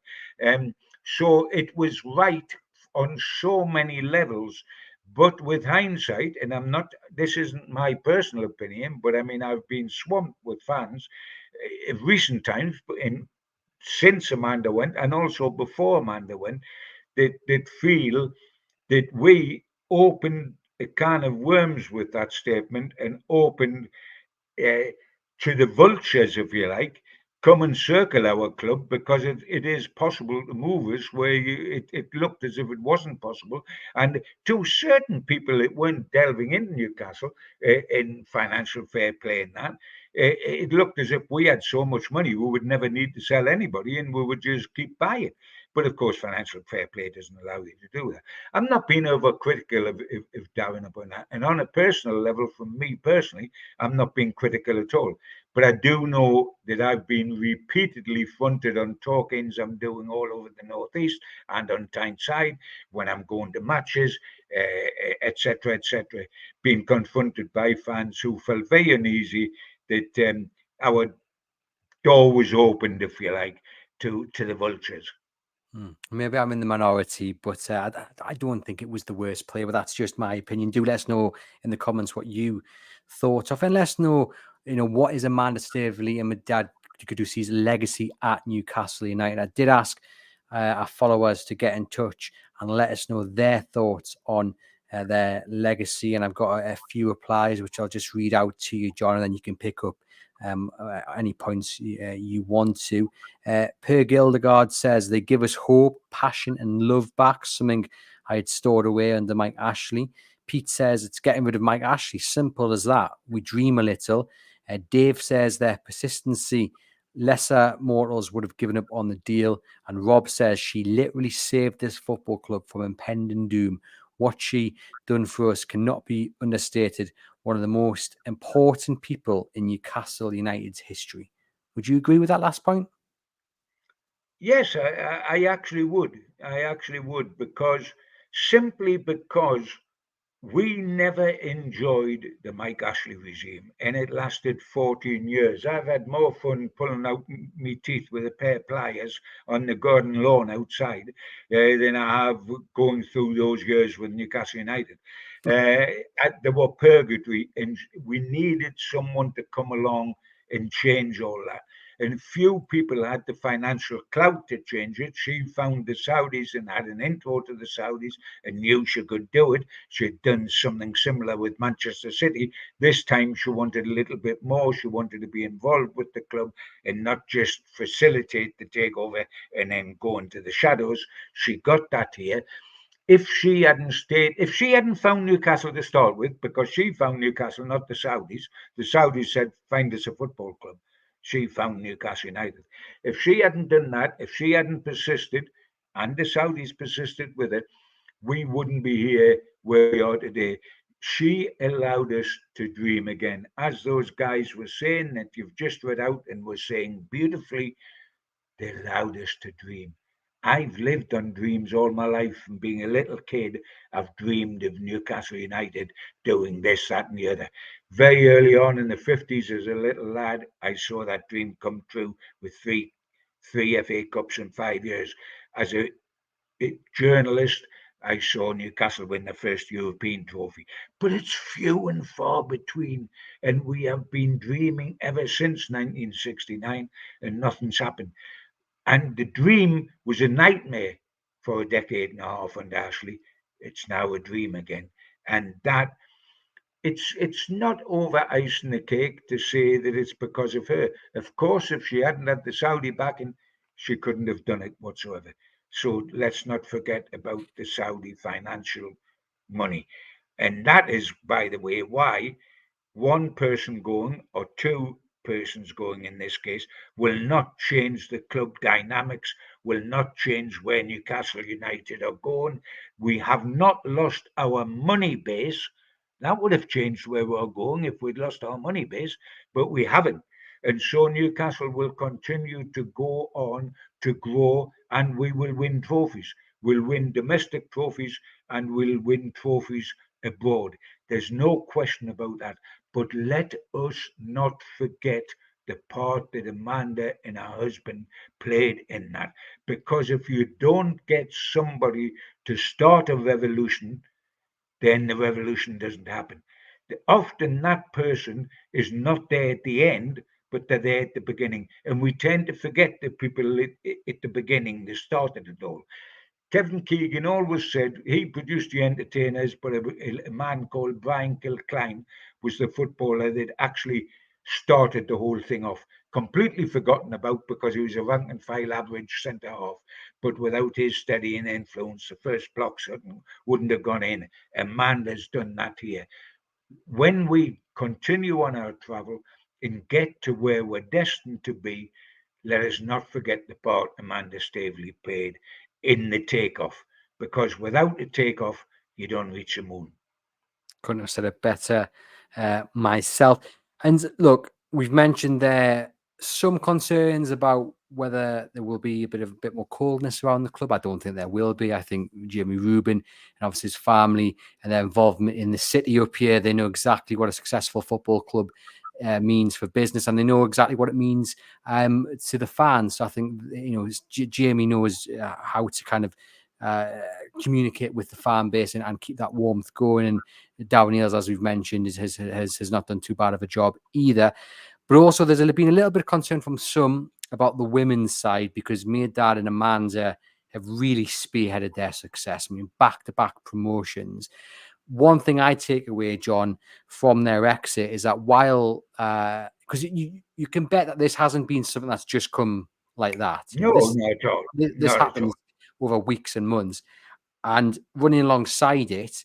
So it was right on so many levels, but with hindsight, and this isn't my personal opinion, but I mean, I've been swamped with fans in recent times, since Amanda went, and also before Amanda went, that feel that we opened a can of worms with that statement, and opened uh, to the vultures, if you like, come and circle our club, because it is possible to move us where it looked as if it wasn't possible. And to certain people that weren't delving into Newcastle in financial fair play and that, it looked as if we had so much money we would never need to sell anybody and we would just keep buying. But of course, financial fair play doesn't allow you to do that. I'm not being overcritical of Darren upon that. And on a personal level, from me personally, I'm not being critical at all. But I do know that I've been repeatedly fronted on talkings I'm doing all over the Northeast and on Tyneside when I'm going to matches, etc., etc., being confronted by fans who felt very uneasy that our door was opened, if you like, to the vultures. Maybe I'm in the minority, but I don't think it was the worst play. But that's just my opinion. Do let us know in the comments what you thought of, and let us know, what is Amanda Staveley and Mehrdad Ghodoussi's legacy at Newcastle United. I did ask our followers to get in touch and let us know their thoughts on their legacy, and I've got a few replies which I'll just read out to you, John, and then you can pick up any points you want to. Per Gildegard says they give us hope, passion, and love back, something I had stored away under Mike Ashley. Pete says it's getting rid of Mike Ashley, simple as that. We dream a little. Dave says their persistency, lesser mortals would have given up on the deal. And Rob says she literally saved this football club from impending doom. What she done for us cannot be understated. One of the most important people in Newcastle United's history. Would you agree with that last point? Yes, I actually would. I actually would, because simply because we never enjoyed the Mike Ashley regime, and it lasted 14 years. I've had more fun pulling out me teeth with a pair of pliers on the garden lawn outside than I have going through those years with Newcastle United. They were purgatory, and we needed someone to come along and change all that. And few people had the financial clout to change it. She found the Saudis and had an intro to the Saudis and knew she could do it. She'd done something similar with Manchester City. This time she wanted a little bit more. She wanted to be involved with the club and not just facilitate the takeover and then go into the shadows. She got that here. If she hadn't found Newcastle to start with, because she found Newcastle, not the Saudis said, find us a football club. She found Newcastle United. If she hadn't done that, if she hadn't persisted, and the Saudis persisted with it, we wouldn't be here where we are today. She allowed us to dream again. As those guys were saying that you've just read out and were saying beautifully, they allowed us to dream. I've lived on dreams all my life. From being a little kid, I've dreamed of Newcastle United doing this, that, and the other. Very early on in the 50s, as a little lad, I saw that dream come true with three FA Cups in 5 years. As a journalist, I saw Newcastle win the first European trophy. But it's few and far between, and we have been dreaming ever since 1969, and nothing's happened. And the dream was a nightmare for a decade and a half under Ashley. It's now a dream again. And that it's not over icing the cake to say that it's because of her. Of course, if she hadn't had the Saudi backing, she couldn't have done it whatsoever. So let's not forget about the Saudi financial money. And that is, by the way, why one person going, or two persons going in this case, will not change the club dynamics, will not change where Newcastle United are going. We have not lost our money base. That would have changed where we're going if we'd lost our money base, but we haven't. And so Newcastle will continue to go on to grow, and we will win trophies. We'll win domestic trophies and we'll win trophies abroad. There's no question about that. But let us not forget the part that Amanda and her husband played in that. Because if you don't get somebody to start a revolution, then the revolution doesn't happen. Often that person is not there at the end, but they're there at the beginning. And we tend to forget the people at the beginning that started it all. Kevin Keegan always said he produced the entertainers, but a man called Brian Kilcline was the footballer that actually started the whole thing off. Completely forgotten about because he was a rank and file average centre half, but without his steadying influence, the first block wouldn't have gone in. Amanda's done that here. When we continue on our travel and get to where we're destined to be, let us not forget the part Amanda Staveley played in the takeoff, because without the takeoff, you don't reach the moon. Couldn't have said it better myself. And look, we've mentioned there some concerns about whether there will be a bit more coldness around the club. I don't think there will be. I think Jamie Rubin and obviously his family and their involvement in the city up here, they know exactly what a successful football club means for business, and they know exactly what it means to the fans. So I think Jamie knows how to kind of communicate with the fan base and keep that warmth going. And Darren Eales, as we've mentioned, has not done too bad of a job either. But also, there's been a little bit of concern from some about the women's side, because Mehrdad and Amanda have really spearheaded their success. I mean, back-to-back promotions. One thing I take away, John, from their exit is that while, because you can bet that this hasn't been something that's just come like that. No, not at all. This happens over weeks and months. And running alongside it,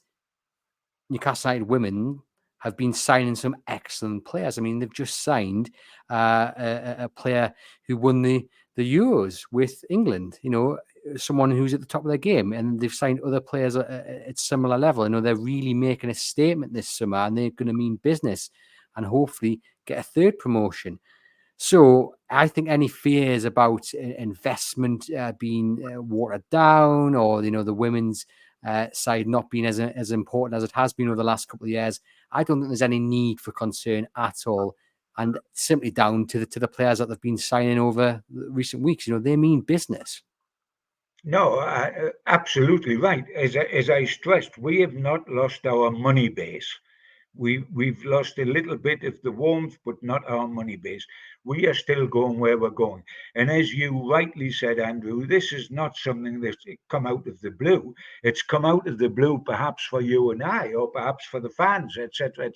Newcastle United women have been signing some excellent players. I mean, they've just signed a player who won the Euros with England, someone who's at the top of their game, and they've signed other players at similar level. They're really making a statement this summer, and they're going to mean business and hopefully get a third promotion. So I think any fears about investment being watered down, or the women's side not being as important as it has been over the last couple of years, I don't think there's any need for concern at all. And simply down to the players that they've been signing over recent weeks. They mean business. No, absolutely right. As I stressed, we have not lost our money base. We've lost a little bit of the warmth, but not our money base. We are still going where we're going. And as you rightly said, Andrew, this is not something that's come out of the blue. It's come out of the blue, perhaps for you and I, or perhaps for the fans, etc.,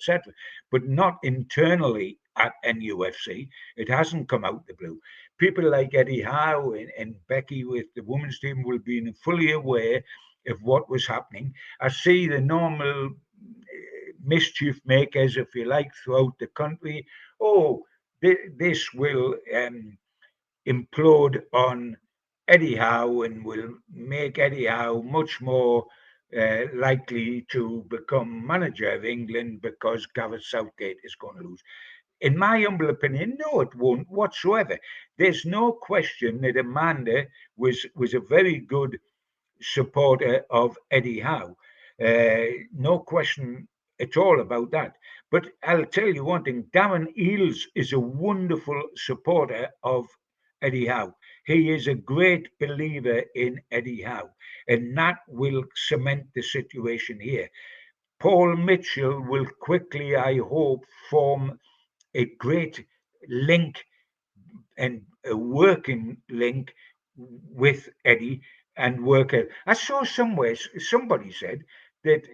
but not internally at NUFC. It hasn't come out the blue. People like Eddie Howe and Becky with the women's team will be fully aware of what was happening. I see the normal mischief makers, if you like, throughout the country. Oh, this will implode on Eddie Howe and will make Eddie Howe much more likely to become manager of England because Gareth Southgate is going to lose. In my humble opinion, no, it won't whatsoever. There's no question that Amanda was a very good supporter of Eddie Howe. No question at all about that. But I'll tell you one thing, Darren Eales is a wonderful supporter of Eddie Howe. He is a great believer in Eddie Howe, and that will cement the situation here. Paul Mitchell will quickly, I hope, form a great link and a working link with Eddie and work out. I saw somewhere somebody said that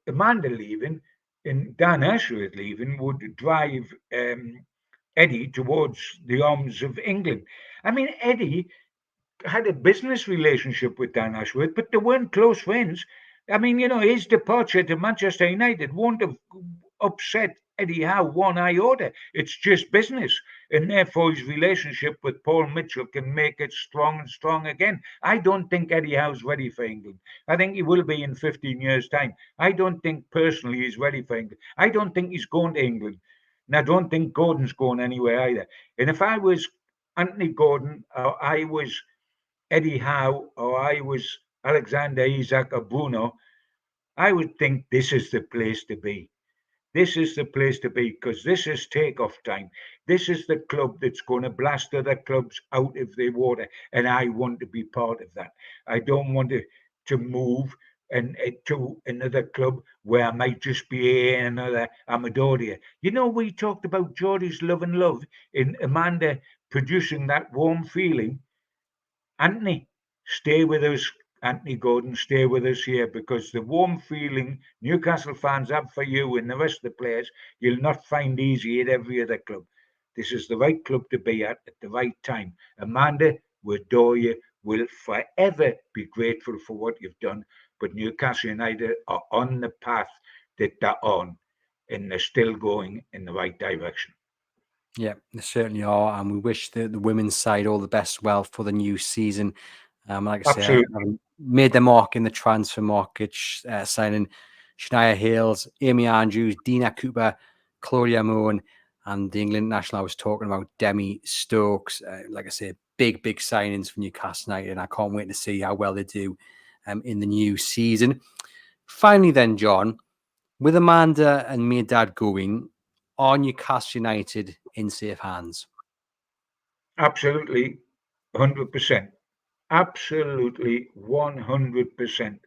Amanda leaving and Dan Ashworth leaving would drive Eddie towards the arms of England. I mean, Eddie had a business relationship with Dan Ashworth, but they weren't close friends. I mean, his departure to Manchester United won't have upset Eddie Howe one iota. It's just business. And therefore, his relationship with Paul Mitchell can make it strong and strong again. I don't think Eddie Howe's ready for England. I think he will be in 15 years' time. I don't think personally he's ready for England. I don't think he's going to England. And I don't think Gordon's going anywhere either. And if I was Anthony Gordon or I was Eddie Howe or I was Alexander Isak or Bruno, I would think this is the place to be. This is the place to be because this is takeoff time. This is the club that's going to blast other clubs out of the water, and I want to be part of that. I don't want to move and to another club where I might just be another Amadoria. We talked about Geordie's love and love in Amanda producing that warm feeling. Anthony, stay with us. Anthony Gordon, stay with us here because the warm feeling Newcastle fans have for you and the rest of the players, you'll not find easy at every other club. This is the right club to be at the right time. Amanda, we adore you. We'll forever be grateful for what you've done. But Newcastle United are on the path that they're on, and they're still going in the right direction. Yeah, they certainly are, and we wish the women's side all the best well for the new season. Like I say, Absolutely. made their mark in the transfer market, signing Shania Hales, Amy Andrews, Dina Cooper, Claudia Moen, and the England national I was talking about, Demi Stokes. Like I say, big signings for Newcastle United, and I can't wait to see how well they do in the new season. Finally, then, John, with Amanda and Mehrdad going, are Newcastle United in safe hands? Absolutely, 100%. Absolutely 100%.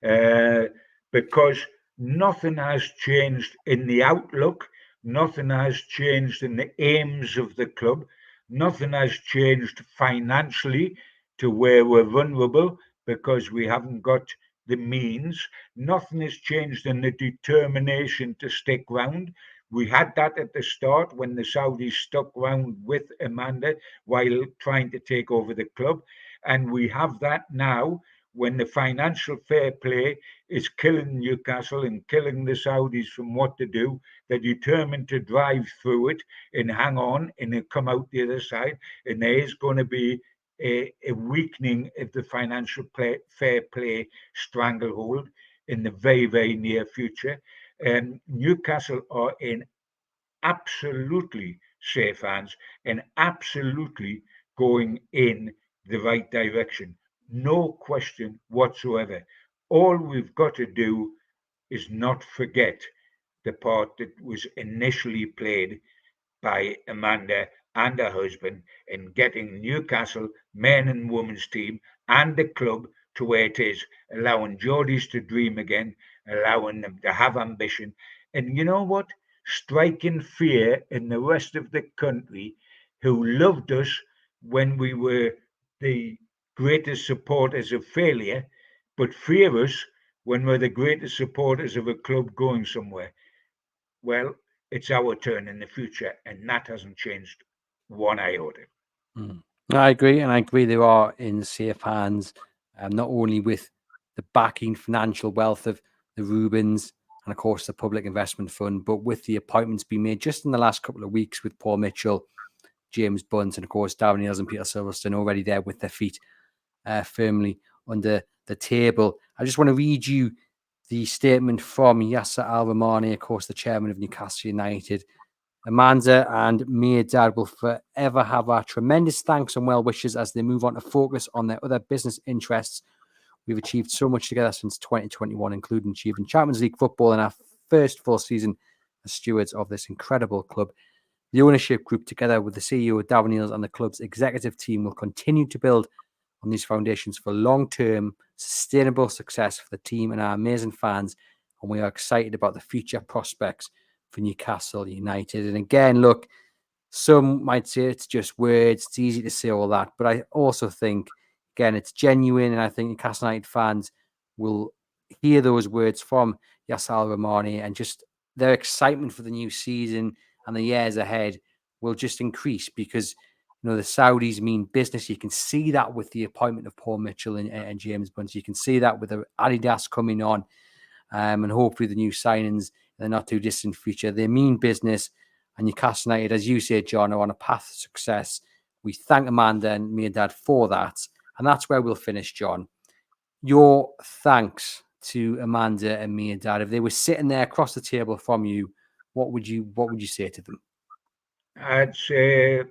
Uh, because nothing has changed in the outlook, nothing has changed in the aims of the club, nothing has changed financially to where we're vulnerable because we haven't got the means. Nothing has changed in the determination to stick round. We had that at the start when the Saudis stuck round with Amanda while trying to take over the club. And we have that now when the financial fair play is killing Newcastle and killing the Saudis from what to do. They're determined to drive through it and hang on and come out the other side. And there is going to be a weakening of the financial fair play stranglehold in the very, very near future. Newcastle are in absolutely safe hands and absolutely going in the right direction. No question whatsoever. all we've got to do is not forget the part that was initially played by Amanda and her husband in getting Newcastle men and women's team and the club to where it is, allowing Geordies to dream again, allowing them to have ambition. And you know what? Striking fear in the rest of the country who loved us when we were the greatest supporters of failure, but fear us when we're the greatest supporters of a club going somewhere. Well, it's our turn in the future, and that hasn't changed one iota. I agree, and I agree they are in safe hands, not only with the backing financial wealth of the Rubens and, of course, the Public Investment Fund, but with the appointments being made just in the last couple of weeks with Paul Mitchell, James Bunt, and, of course, Darren Niels and Peter Silverstone already there with their feet firmly under the table. I just want to read you the statement from Yasser Al-Rahmani, of course, the chairman of Newcastle United. Amanda and Mehrdad will forever have our tremendous thanks and well wishes as they move on to focus on their other business interests. We've achieved so much together since 2021, including achieving Champions League football in our first full season as stewards of this incredible club. The ownership group, together with the CEO, Darren Niels, and the club's executive team, will continue to build on these foundations for long-term, sustainable success for the team and our amazing fans. And we are excited about the future prospects for Newcastle United. And again, look, some might say it's just words. It's easy to say all that. But I also think, again, it's genuine. And I think Newcastle United fans will hear those words from Yasser Al-Rahmani, and just their excitement for the new season and the years ahead will just increase, because the Saudis mean business. You can see that with the appointment of Paul Mitchell and James Bunt. You can see that with the Adidas coming on, and hopefully the new signings in the not too distant future. They mean business, and Newcastle United, as you say, John, are on a path to success. We thank Amanda and Mehrdad for that, and that's where we'll finish, John. Your thanks to Amanda and Mehrdad. If they were sitting there across the table from you, what would you say to them? I'd say,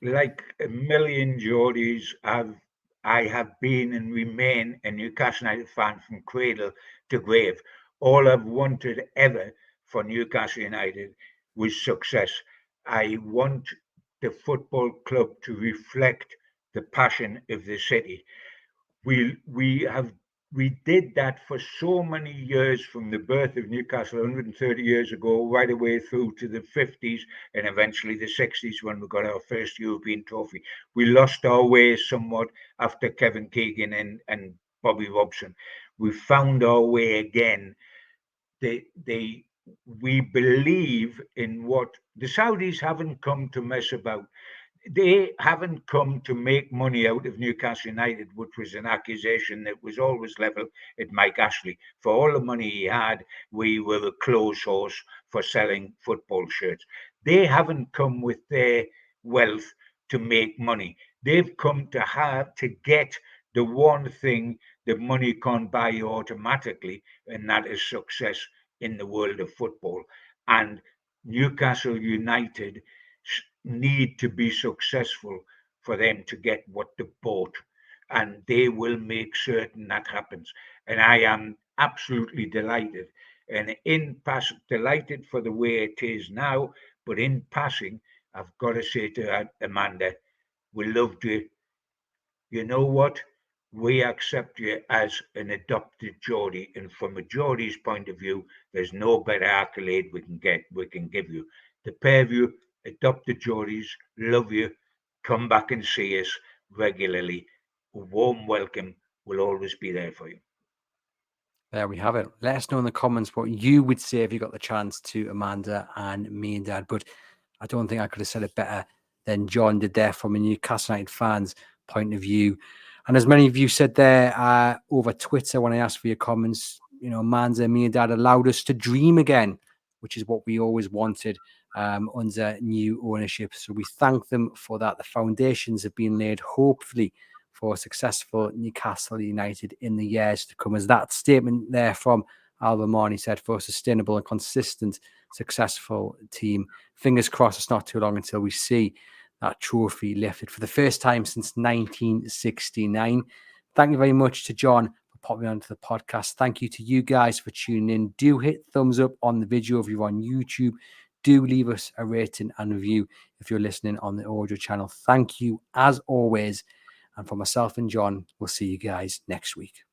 like a million Geordies, I have been and remain a Newcastle United fan from cradle to grave. All I've wanted ever for Newcastle United was success. I want the football club to reflect the passion of the city. We did that for so many years, from the birth of Newcastle 130 years ago right away through to the 50s and eventually the 60s when we got our first European trophy. We lost our way somewhat after Kevin Keegan and Bobby Robson. We found our way again. We believe in what the Saudis haven't come to mess about. They haven't come to make money out of Newcastle United, which was an accusation that was always leveled at Mike Ashley. For all the money he had, we were a clothes horse for selling football shirts. They haven't come with their wealth to make money. They've come to have to get the one thing that money can't buy you automatically, and that is success in the world of football. And Newcastle United need to be successful for them to get what they bought, and they will make certain that happens. And I am absolutely delighted, and in passing, delighted for the way it is now. But in passing, I've got to say to Amanda, we loved you. You know what? We accept you as an adopted Geordie, and from a Geordie's point of view, there's no better accolade we can give you. The pair of you, adopted Geordies, love you. Come back and see us regularly. A warm welcome will always be there for you. There we have it. Let us know in the comments what you would say if you got the chance to Amanda and Mehrdad. But I don't think I could have said it better than John did there from a Newcastle United fan's point of view. And as many of you said there over Twitter when I asked for your comments, Amanda and Mehrdad allowed us to dream again, which is what we always wanted under new ownership. So we thank them for that. The foundations have been laid, hopefully, for a successful Newcastle United in the years to come. As that statement there from Al-Rahmani said, for a sustainable and consistent, successful team. Fingers crossed it's not too long until we see that trophy lifted for the first time since 1969. Thank you very much to John for popping onto the podcast. Thank you to you guys for tuning in. Do hit thumbs up on the video if you're on YouTube. Do leave us a rating and review if you're listening on the audio channel. Thank you as always. And for myself and John, we'll see you guys next week.